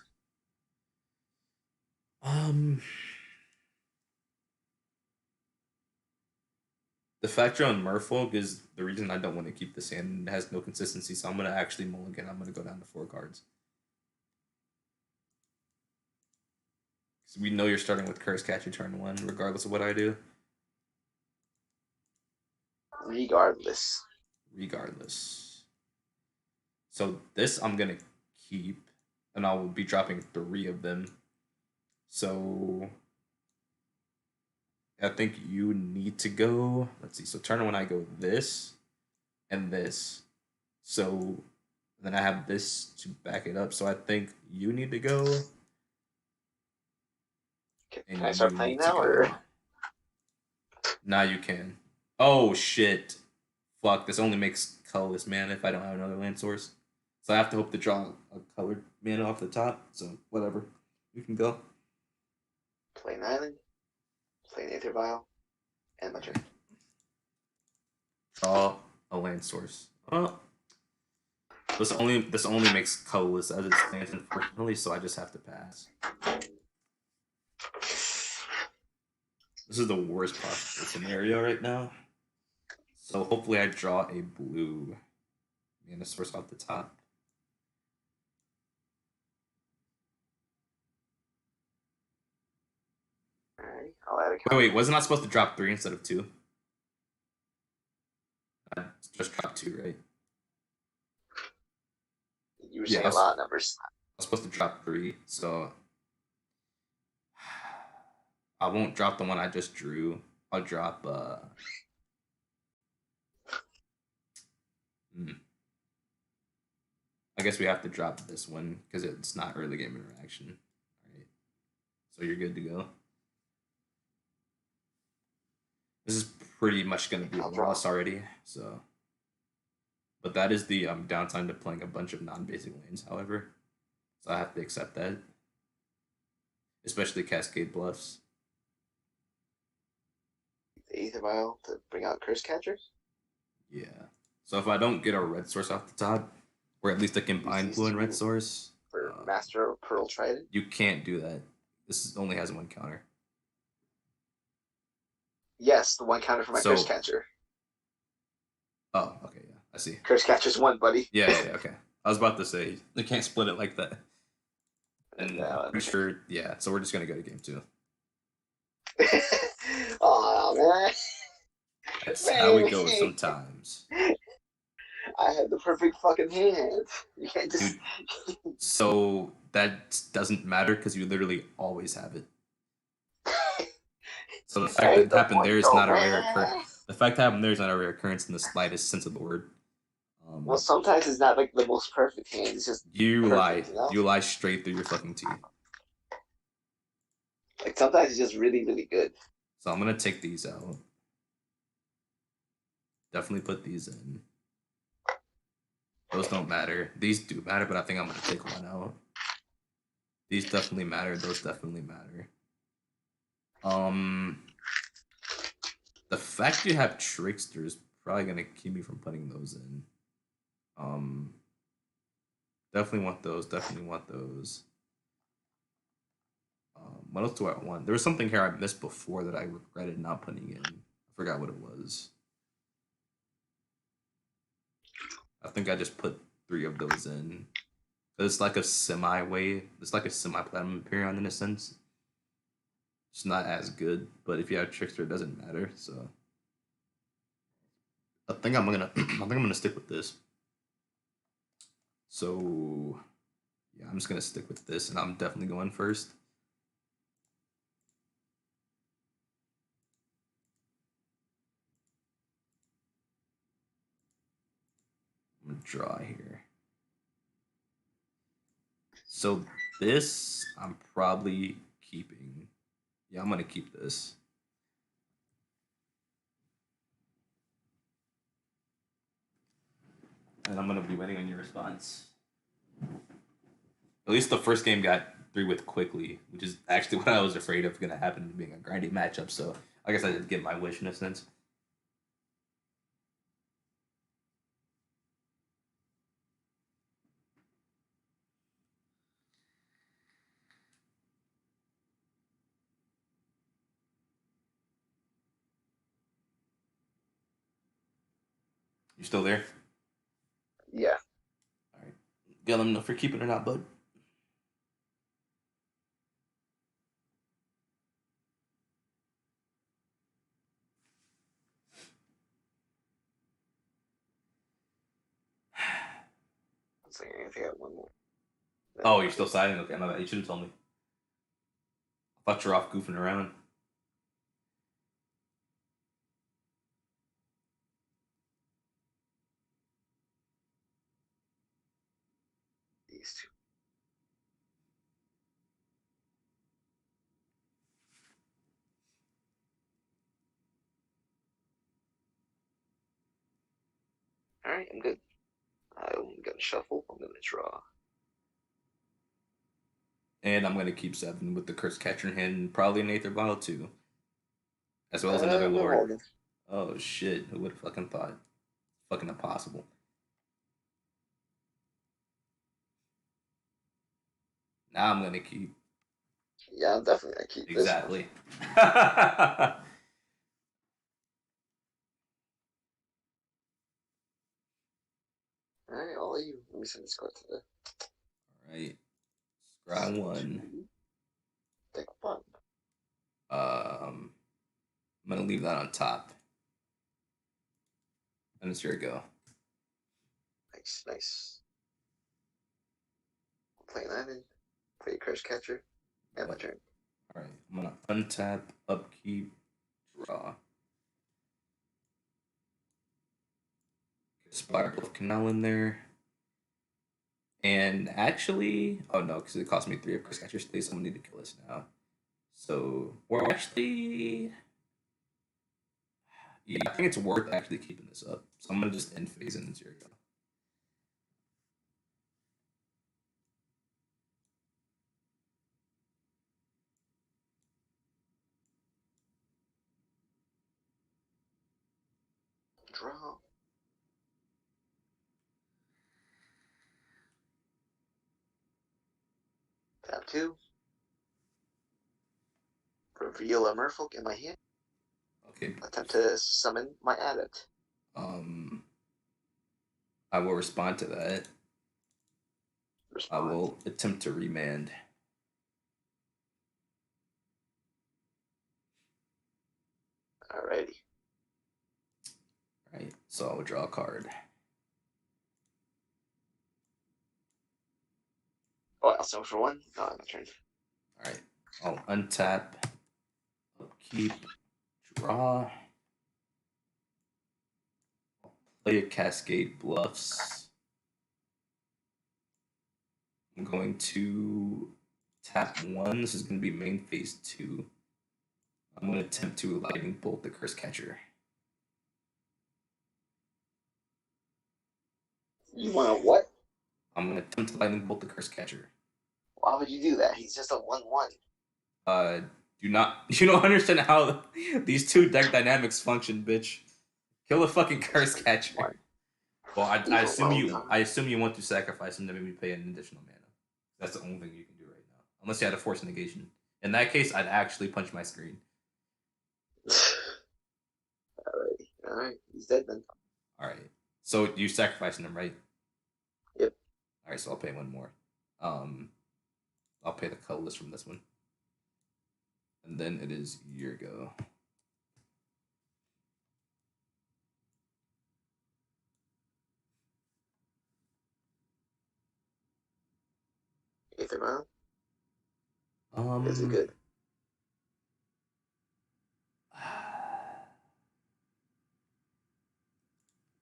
lose. The fact you're on Merfolk is the reason I don't want to keep this hand. It has no consistency, so I'm gonna actually mulligan. I'm gonna go down to 4 cards. So we know you're starting with Curse Catcher turn 1, regardless of what I do. Regardless. Regardless. So this I'm gonna keep, and I will be dropping 3 of them. So I think you need to go. Let's see. So turn 1, I go this and this. So then I have this to back it up. So I think you need to go. Can And I you start playing need to now, or go. Now you can. Oh shit. Fuck, this only makes colorless mana if I don't have another land source. So I have to hope to draw a colored mana off the top. So whatever. You can go. play an island, play an Aether Vial, and my turn? Draw a land source. Oh. This only makes colorless as it stands, unfortunately, so I just have to pass. This is the worst possible scenario right now. So hopefully I draw a blue mana source off the top. Alright, I'll add a Wait, counter. wasn't I supposed to drop 3 instead of 2? I just dropped 2, right? You were Yeah, saying a lot of numbers. I was supposed to drop 3, so I won't drop the one I just drew. I'll drop I guess we have to drop this one because it's not early game interaction. Alright. So you're good to go. This is pretty much gonna be a loss already, so but that is the downtime to playing a bunch of non-basic lanes, however. So I have to accept that. Especially Cascade Bluffs. The Aether Vial to bring out Curse Catcher? Yeah. So if I don't get a red source off the top, or at least a Use combined these blue and red two source, for Master of Pearl Trident? you can't do that. This only has 1 counter. Yes, the one counter for my curse So, catcher. oh, okay, yeah, I see. Curse catcher's one, buddy. Yeah, okay. I was about to say they can't split it like that. And I'm No. pretty sure, yeah. So we're just gonna go to game two. Oh man, That's how it man, goes sometimes, I have the perfect fucking hand. You can't just. dude. So that doesn't matter because you literally always have it. So the fact that Ain't it the happened point there is though, not a rare occurrence. man. The fact that happened there is not a rare occurrence in the slightest sense of the word. Well, sometimes it's not like the most perfect hand. It's just You lie. perfect, you know. You lie straight through your fucking teeth. Like sometimes it's just really, really good. So I'm gonna take these out. Definitely put these in. Those don't matter. These do matter, but I think I'm gonna take one out. These definitely matter. Those definitely matter. Um, the fact you have Trickster is probably gonna keep me from putting those in. Um, definitely want those. Definitely want those. What else do I want? There was something here I missed before that I regretted not putting in. I forgot what it was. I think I just put 3 of those in. It's like a semi-way. It's like a semi-platinum Imperion in a sense. It's not as good, but if you have Trickster, it doesn't matter. So I think I'm gonna I think I'm gonna stick with this. So yeah, I'm just gonna stick with this, and I'm definitely going first. I'm gonna draw here. So this I'm probably keeping. Yeah, I'm gonna keep this. And I'm gonna be waiting on your response. At least the first game got 3 with quickly, which is actually what I was afraid of gonna happen being a grindy matchup. So I guess I did get my wish in a sense. You still there? Yeah. All right. Gotta let me know if you're keeping it or not, bud. I'm saying I think I have one more. Oh, you're still siding? Okay, my bad. You should have told me. I thought you're off goofing around. These two. All right, I'm good. I'm gonna shuffle. I'm gonna draw. And I'm gonna keep 7 with the Curse Catcher in hand, and probably an Aether Vial too, as well as another No Lord. holding. Oh shit! Who would have fucking thought? Fucking impossible. Now I'm gonna keep Yeah, I'm definitely gonna keep this one. exactly. All All right, I'll let you. Let me send this card to the right, scry 1. deck one. I'm gonna leave that on top, and it's here to go. Nice, nice. Play that in. Play curse catcher. And my turn. All right, I'm gonna untap, upkeep, draw. Spiral of Canal in there. And actually, oh no, because it cost me 3 of Curse Catcher Stays, so I'm gonna need to kill this now. So, or actually, yeah, I think it's worth actually keeping this up. So I'm gonna just end phase and here we go. Draw. Tap two. Reveal a merfolk in my hand. Okay. Attempt to summon my adept. I will respond to that. I Respond. will attempt to remand. Alrighty. Right. So I will draw a card. Oh, I'll summon for one. No, my turn. All right. I'll untap, upkeep, draw. I'll play a Cascade Bluffs. I'm going to tap 1. This is going to be main phase 2. I'm going to attempt to Lightning Bolt the Curse Catcher. You want to what? I'm going to attempt to Lightning Bolt the Curse Catcher. Why would you do that? He's just a 1/1. You don't understand how these two deck dynamics function, bitch. Kill the fucking Curse Catcher. Well, I assume you want to sacrifice him to maybe pay an additional mana. That's the only thing you can do right now, unless you had a force negation. In that case, I'd actually punch my screen. Alright, he's dead then. Alright, so you sacrificing him, right? Yep. Alright, so I'll pay one more. I'll pay the colorless from this one. And then it is your go. Aether Mile? Is it good?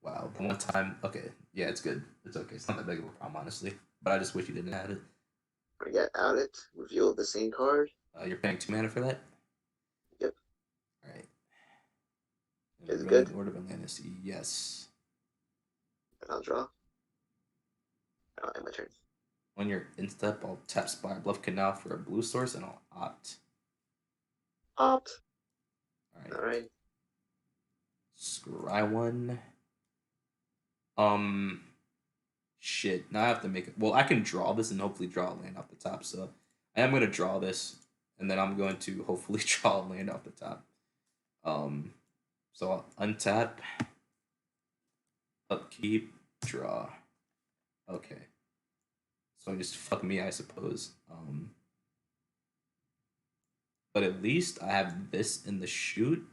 Wow, the one time. Okay, yeah, it's good. It's okay. It's not that big of a problem, honestly. But I just wish you didn't have it. I got out it. Reveal the same card. You're paying 2 mana for that? Yep. Alright. Is it good? Lord of Atlantis, yes. And I'll draw. I'll end my turn. On your instep, I'll tap Spire Bluff Canal for a blue source, and I'll opt. Opt. Alright. Scry one. Shit. Now I have to make it. Well, I can draw this and hopefully draw a land off the top. So I am going to draw this, and then I'm going to hopefully draw a land off the top. So I'll untap, upkeep, draw. Okay. So just fuck me, I suppose. But at least I have this in the chute,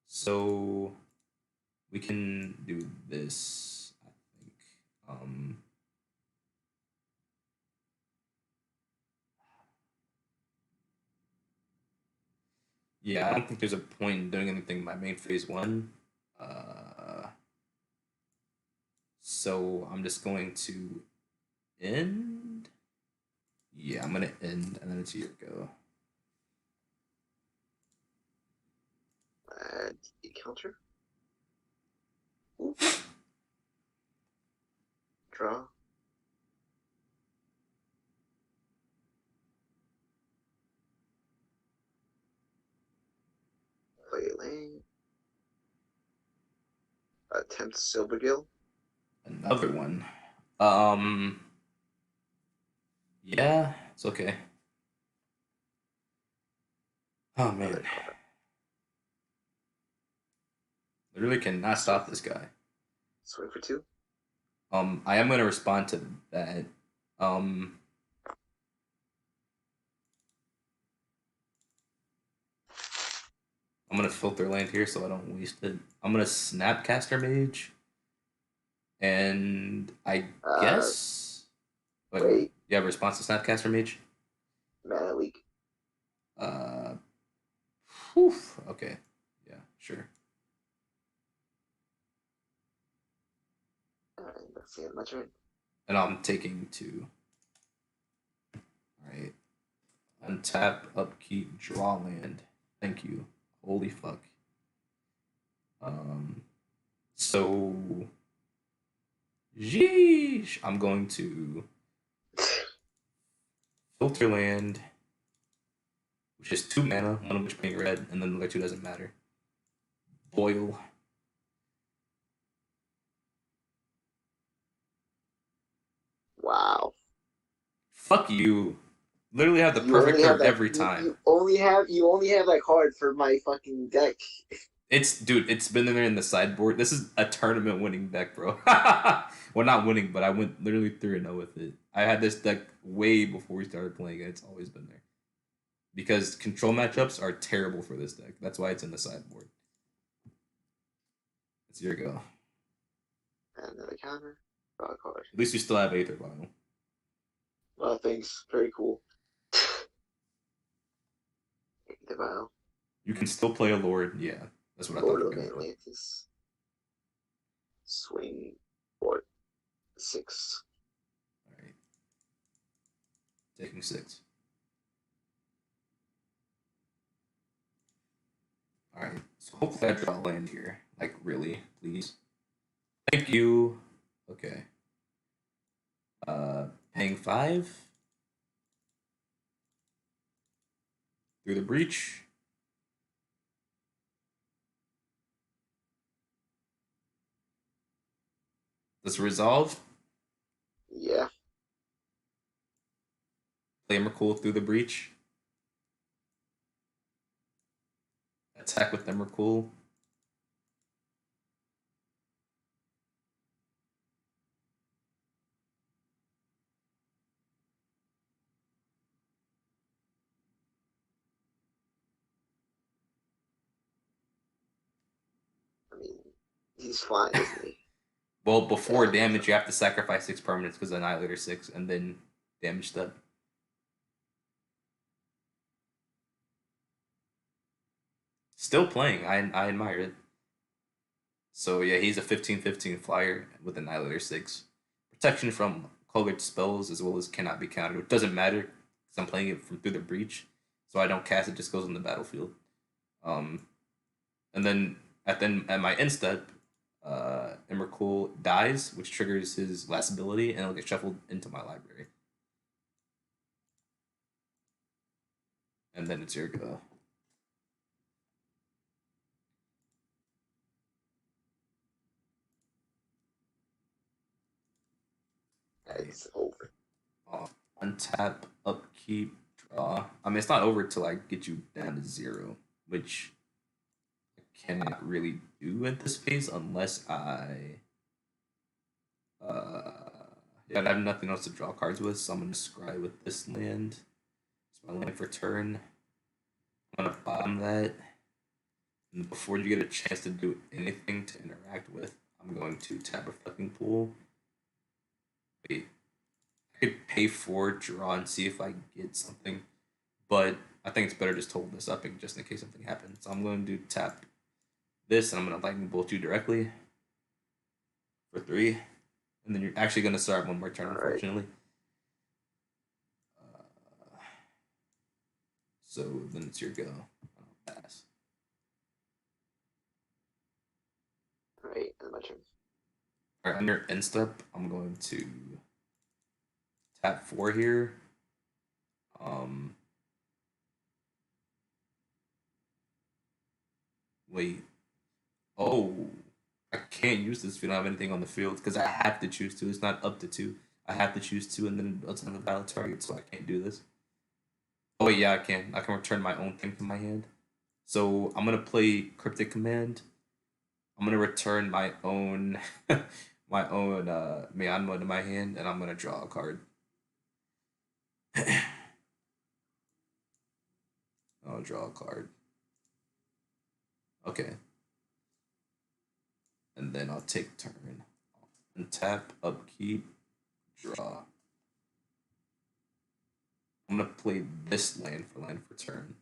so we can do this, I think. Yeah, I don't think there's a point in doing anything in my main phase 1. So I'm just going to end. Yeah, I'm gonna end, and then it's your go. Counter. Ooh. Draw. Play a lane. Attempt Silvergill. Another one. Yeah, it's okay. Oh man. Literally cannot stop this guy. Swing for 2. I am gonna respond to that. I'm gonna filter land here so I don't waste it. I'm gonna Snapcaster Mage. And I guess. Wait. You have a response to Snapcaster Mage? Mana leak. Whew, okay. Yeah, sure. Alright, let's see my turn. And I'm taking 2. Alright. Untap, upkeep, draw land. Thank you. Holy fuck. So Jeesh. I'm going to filter land, which is 2 mana, one of which being red, and then the other 2 doesn't matter. Boil. Wow. Fuck you. Literally have the perfect card every time. You only have that card for my fucking deck. Dude, it's been there in the sideboard. This is a tournament winning deck, bro. Well, not winning, but I went literally 3-0 with it. I had this deck way before we started playing it. It's always been there. Because control matchups are terrible for this deck. That's why it's in the sideboard. It's your go. Another counter. Draw a card. At least you still have Aether Vial. Well, thanks. Very cool. The Vial. You can still play a Lord. Yeah, that's what I Lord thought you of were gonna do. Atlantis. Swing. Board. 6. All right. Taking 6. All right. So hopefully I draw land here. Like, really, please. Thank you. Okay. Paying 5. Through the breach. Let's resolve. Yeah. Play Emrakul through the breach. Attack with Emrakul. I mean, he's fine, isn't he? Well, before Yeah. damage, you have to sacrifice 6 permanents because Annihilator 6, and then damage that. Still playing. I admire it. So yeah, he's a 15/15 flyer with Annihilator 6. Protection from colored spells as well as cannot be countered. It doesn't matter because I'm playing it from through the breach. So I don't cast it, just goes on the battlefield. Um, and then at my end step, Emrakul dies, which triggers his last ability, and it'll get shuffled into my library. And then it's your go. It's over. Untap, upkeep, draw. I mean, it's not over till I get you down to 0, which I cannot really do at this phase unless I. Uh, yeah, I have nothing else to draw cards with, so I'm gonna scry with this land. It's my land for turn. I'm gonna bottom that. And before you get a chance to do anything to interact with, I'm going to tap Reflecting Pool. Wait, I could pay 4, draw, and see if I get something. But I think it's better just to hold this up just in case something happens. So I'm going to tap this, and I'm going to Lightning Bolt you directly for 3. And then you're actually going to start one more turn, unfortunately. So then it's your go. I'll pass. Alright, and my turn. Alright, under end step, I'm going to tap 4 here. Wait. Oh, I can't use this if you don't have anything on the field because I have to choose 2. It's not up to 2. I have to choose 2 and then it's on the valid target, so I can't do this. Oh yeah, I can. I can return my own thing to my hand. So I'm gonna play Cryptic Command. I'm gonna return my own my own Myanmar to my hand, and I'm gonna draw a card. I'll draw a card. Okay. And then I'll take turn. Untap, upkeep, draw. I'm gonna play this land for turn.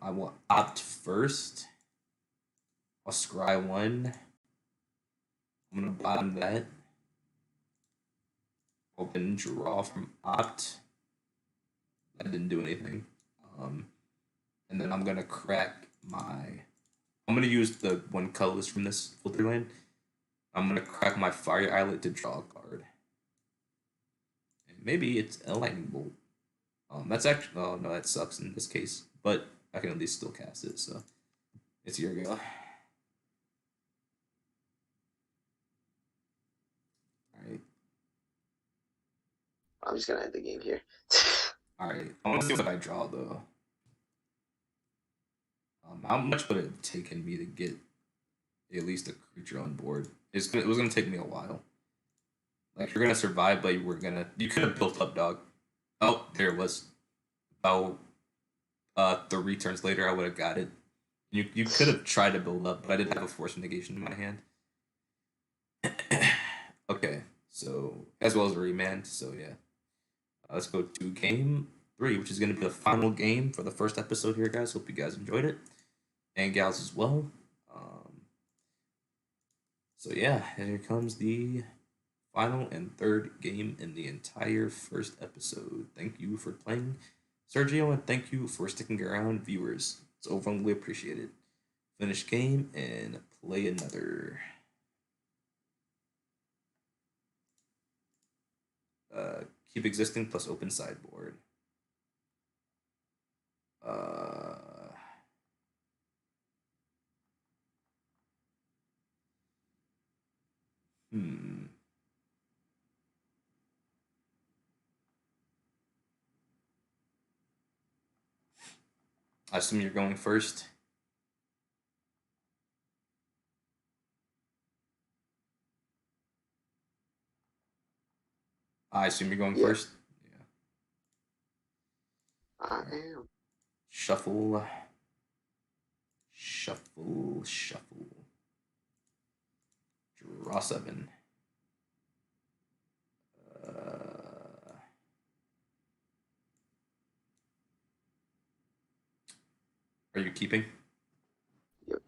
I will opt first. I'll scry 1. I'm gonna bottom that. Open draw from opt. That didn't do anything. And then I'm gonna crack my. I'm gonna use the 1 colorless from this filter land. I'm gonna crack my Fire Islet to draw a card. And maybe it's a Lightning Bolt. That's actually. Oh no, that sucks in this case. But I can at least still cast it. So it's your go. Alright. I'm just gonna end the game here. Alright. I want to see what I draw though. How much would it have taken me to get at least a creature on board? It was gonna take me a while. Like you're gonna survive, but you could have built up, dog. Oh, there it was. About 3 turns later, I would have got it. You could have tried to build up, but I didn't have a force negation in my hand. Okay, so as well as a remand. So yeah, let's go to game 3, which is going to be the final game for the first episode here, guys. Hope you guys enjoyed it, and gals as well. So yeah, and here comes the final and third game in the entire first episode. Thank you for playing, Sergio, and thank you for sticking around, viewers. It's overwhelmingly appreciated. Finish game and play another. Keep existing plus open sideboard. Uh, hmm. I assume you're going first. I assume you're going Yeah. first. Yeah. I am. Shuffle. Shuffle. Shuffle. Draw 7. Are you keeping? Yep.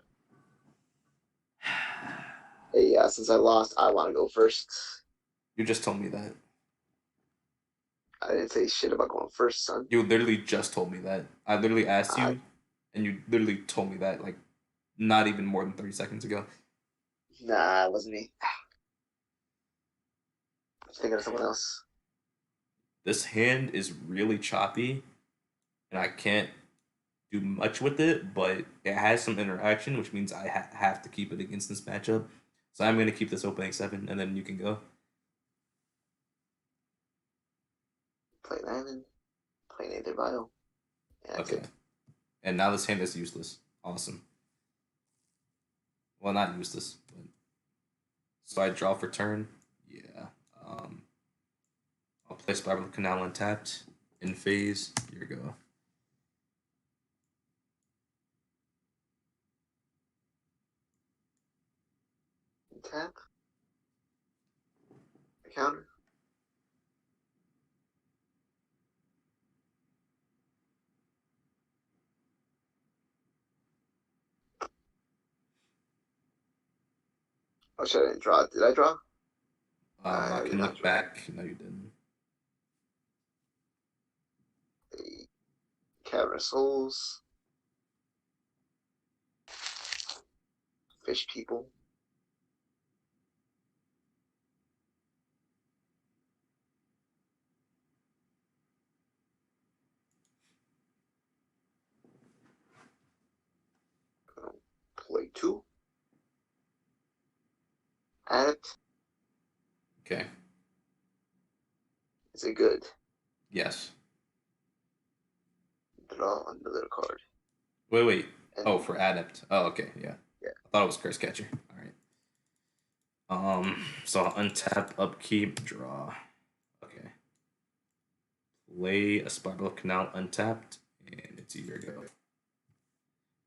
Hey, yeah, since I lost, I want to go first. You just told me that. I didn't say shit about going first, son. You literally just told me that. I literally asked you, and you literally told me that, like, not even more than 30 seconds ago. Nah, it wasn't me. I was thinking of someone else. This hand is really choppy, and I can't do much with it, but it has some interaction, which means I have to keep it against this matchup. So I'm going to keep this opening 7, and then you can go. Play Diamond. Play Nathan Bio. Yeah, Okay. And now this hand is useless. Awesome. Well, not useless, but so I draw for turn. Yeah. I'll play Spiral Canal untapped in phase. Here we go. Tap. Counter. Oh shit, I didn't draw. Did I draw? I did can not look draw. back. No, you didn't. A Cavern of Souls. Fish People. Play 2. Adept. Okay. Is it good? Yes. Draw another card. Wait. And, Oh, for Adept. Oh, okay. Yeah. Yeah. I thought it was Curse Catcher. All right. So I'll untap, upkeep, draw. Okay. Play a Spiral Canal untapped, and it's your go.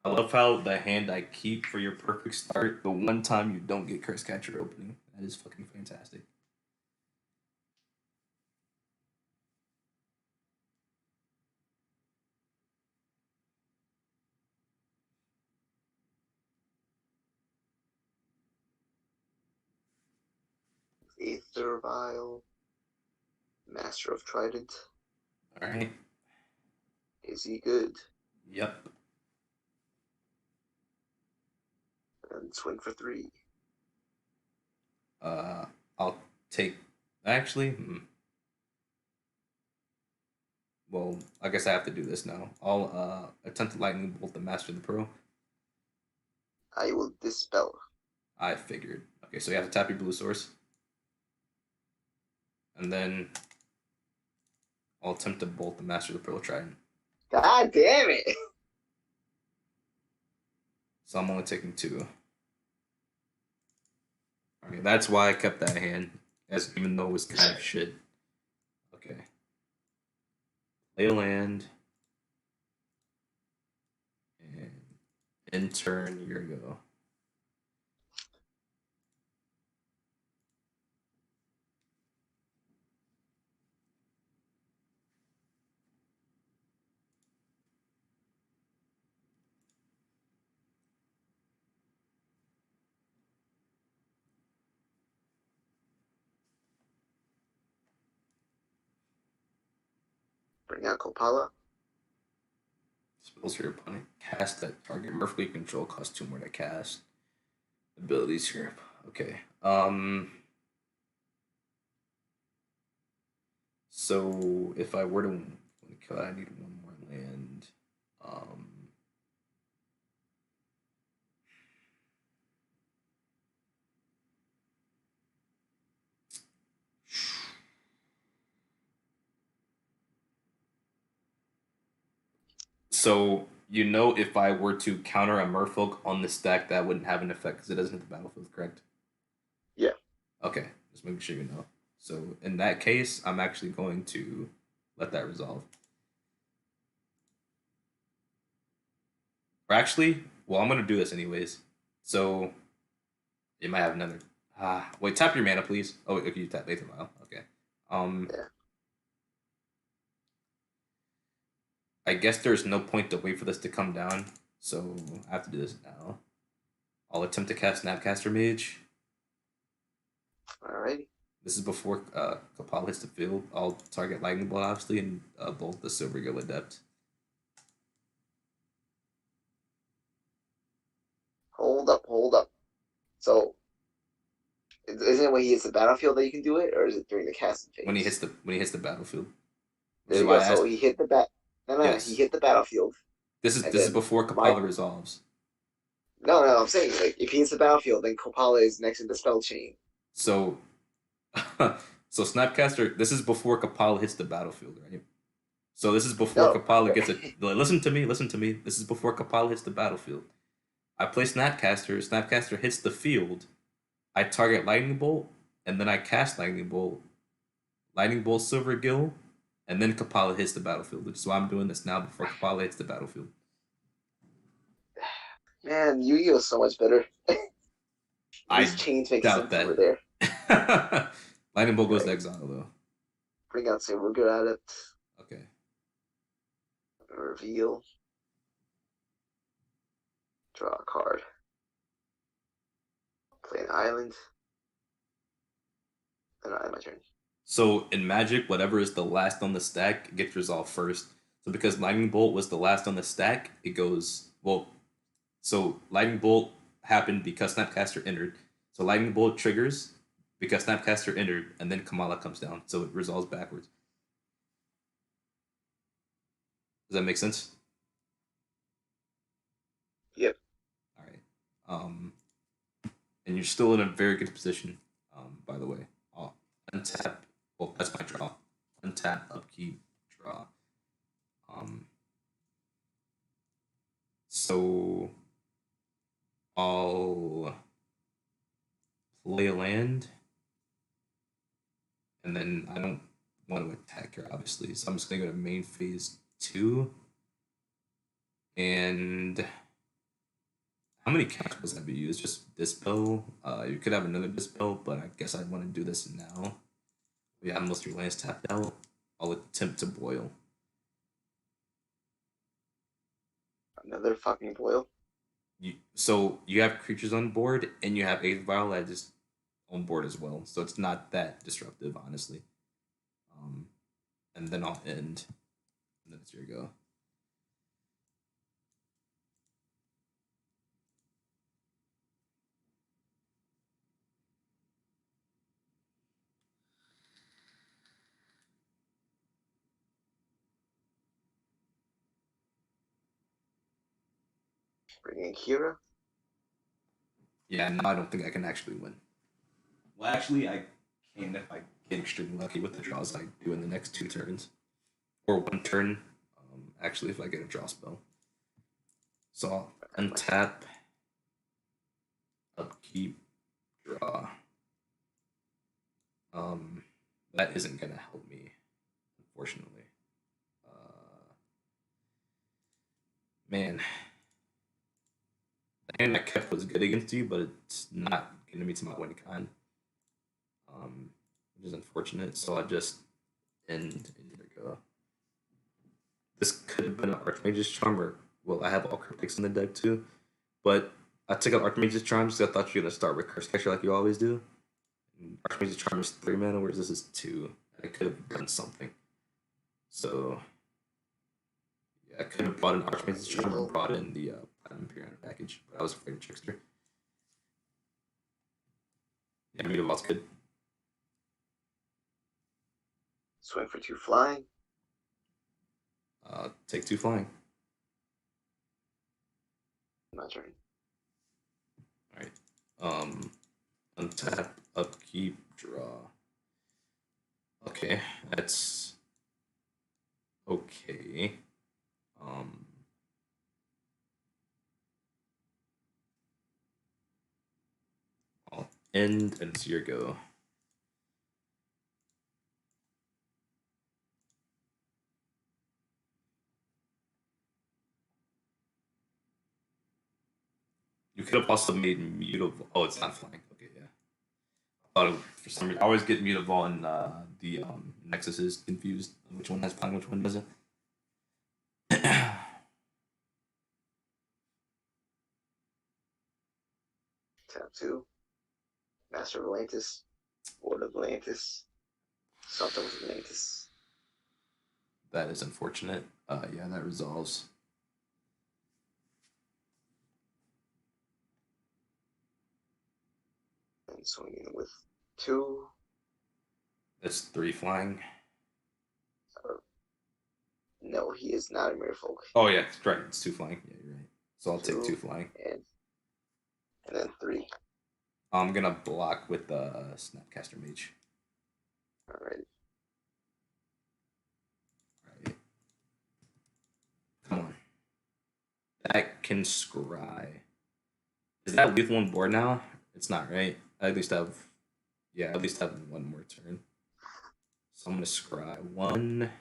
I love how the hand I keep for your perfect start, the one time you don't get Curse Catcher opening. That is fucking fantastic. Aether Vial. Master of Trident. All right. Is he good? Yep. And swing for 3. I'll take. Actually, well, I guess I have to do this now. I'll attempt to lightning bolt the Master of the Pro. I will dispel. I figured. Okay, so you have to tap your blue source. And then I'll attempt to bolt the Master of the Pearl Trident. God damn it! So I'm only taking 2. Okay, that's why I kept that hand, as even though it was kind of shit. Okay. Play a land. And in turn, here you go. Bring out Kopala. Spells for your opponent. Cast that target merfolk you control costs 2 more to cast. Abilities here. Okay. So if I were to kill, I need 1 more land. So if I were to counter a merfolk on the stack, that wouldn't have an effect because it doesn't hit the battlefield, correct? Yeah. Okay, just making sure you know. So in that case, I'm actually going to let that resolve. Or actually, well, I'm gonna do this anyways. So you might have another. Wait, tap your mana, please. Oh, okay, you tap Aether Vial. Okay. Yeah. I guess there's no point to wait for this to come down, so I have to do this now. I'll attempt to cast Snapcaster Mage. Alrighty. This is before Kapal hits the field. I'll target Lightning Bolt, obviously, and bolt the Silver Gill Adept. Hold up. So, isn't it when he hits the battlefield that you can do it, or is it during the casting phase? When he hits the battlefield. Which There is you why go. I So asked. he hit the bat. No. He Yes. hit the battlefield. This is before Kapala resolves. No. I'm saying like if he hits the battlefield, then Kopala is next in the spell chain. So, so Snapcaster. This is before Kapala hits the battlefield, right? So this is before No. Kapala gets it. Listen to me. This is before Kapala hits the battlefield. I play Snapcaster. Snapcaster hits the field. I target Lightning Bolt, and then I cast Lightning Bolt. Lightning Bolt Silver Gill, and then Kapala hits the battlefield, which is why I'm doing this now before Kapala hits the battlefield. Man, Yu-Gi-Oh is so much better. I These chains make doubt sense over that. there. Lightning Bolt goes to Right. exile, though. Bring out Silver Good at it. Okay. Reveal. Draw a card. Play an island. Then I end my turn. So in Magic, whatever is the last on the stack gets resolved first. So because Lightning Bolt was the last on the stack, it goes well. So Lightning Bolt happened because Snapcaster entered. So Lightning Bolt triggers because Snapcaster entered, and then Kamala comes down. So it resolves backwards. Does that make sense? Yep. All right. And you're still in a very good position. By the way, I'll untap. Well, that's my draw. Untap, upkeep, draw. So I'll play a land, and then I don't want to attack her, obviously. So I'm just gonna go to main phase 2. And how many counters have you used? Just Dispel. You could have another Dispel, but I guess I'd want to do this now. We have most of your lands tapped out. I'll attempt to boil. Another fucking boil. So you have creatures on board, and you have Aether Vial that is on board as well. So it's not that disruptive, honestly. And then I'll end. And then it's your go. Bring in Kira. Yeah, no, I don't think I can actually win. Well, actually, I can if I get extremely lucky with the draws I do in the next 2 turns. Or 1 turn, actually, if I get a draw spell. So I'll untap upkeep, draw. That isn't gonna help me, unfortunately. Man, the hand I kept was good against you, but it's not getting me to my win con. Um, which is unfortunate. So I just end. And here we go. This could have been an Archmage's Charm, or well, I have all cryptics in the deck too, but I took out Archmage's Charm because I thought you were gonna start with Curse Catcher like you always do. And Archmage's Charm is 3 mana, whereas this is 2. I could have done something. So yeah, I could have brought in Archmage's Charm and brought in the Platinum Piranha package, but I was afraid of Trickster. Yeah, Mutavault's good. Swing for 2 flying. Take 2 flying. My turn. Alright. Untap, upkeep, draw. Okay, that's okay. I'll end and it's your go. You could have also made Mutavault. Oh, it's not flying. Okay, yeah. I thought for some reason I always get Mutavault and the Nexuses confused. Which one has flying? Which one doesn't? Tap 2. Master of Atlantis. Ward of Atlantis. Something with Atlantis. That is unfortunate. Yeah, that resolves. And swinging with 2. That's 3 flying. No, he is not a Merfolk. Oh yeah, it's right. It's 2 flying. Yeah, you're right. So I'll take 2 flying. And then 3. I'm gonna block with the Snapcaster Mage. Alright. Right. Come on. That can scry. Is that lethal on board now? It's not, right? I at least have, yeah, at least have 1 more turn. So I'm gonna scry 1.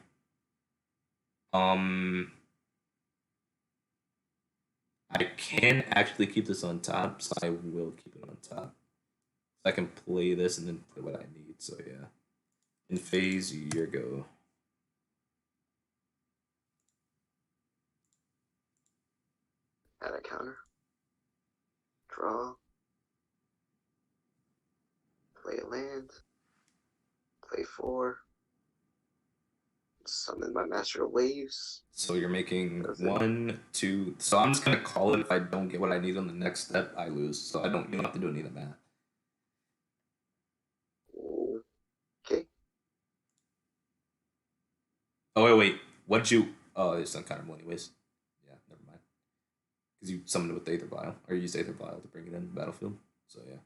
I can actually keep this on top, so I will keep it on top. I can play this and then play what I need. So yeah, in phase, your go. Add a counter. Draw. Play a land. Play 4. Summon my Master of Waves. So you're making 1, 2. So I'm just gonna call it. If I don't get what I need on the next step, I lose. So I don't. You don't have to do any of the math. Okay. Oh wait. What'd you? Oh, it's uncounterable anyways. Yeah, never mind. Because you summoned it with Aether Vial, or you used Aether Vial to bring it in the battlefield. So yeah.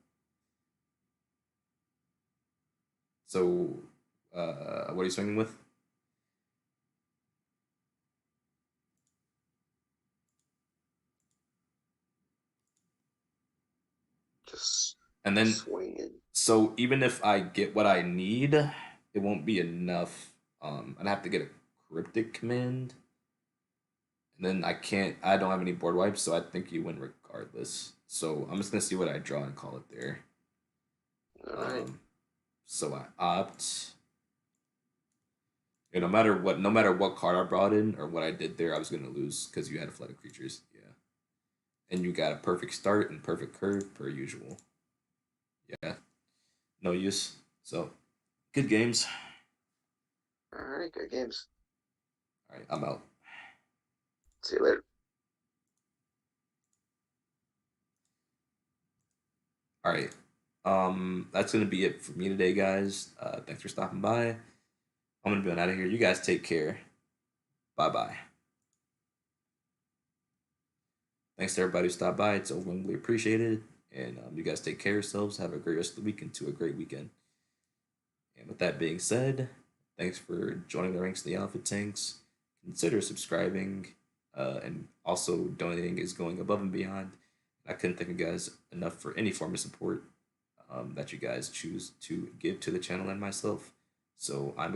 So, what are you swinging with? Just and then swinging. So even if I get what I need, it won't be enough. I'd have to get a cryptic command. And then I don't have any board wipes, so I think you win regardless. So I'm just gonna see what I draw and call it there. Alright. So I opt. Yeah, no matter what card I brought in or what I did there, I was gonna lose because you had a flood of creatures. Yeah. And you got a perfect start and perfect curve per usual. Yeah. No use. So good games. Alright, good games. Alright, I'm out. See you later. Alright. That's gonna be it for me today, guys. Thanks for stopping by. I'm gonna be on out of here. You guys take care. Bye bye. Thanks to everybody who stopped by. It's overwhelmingly appreciated. And you guys take care of yourselves. Have a great rest of the week and to a great weekend. And with that being said, thanks for joining the ranks of the Alpha Tanks. Consider subscribing, and also donating is going above and beyond. I couldn't thank you guys enough for any form of support that you guys choose to give to the channel and myself. So I'm gonna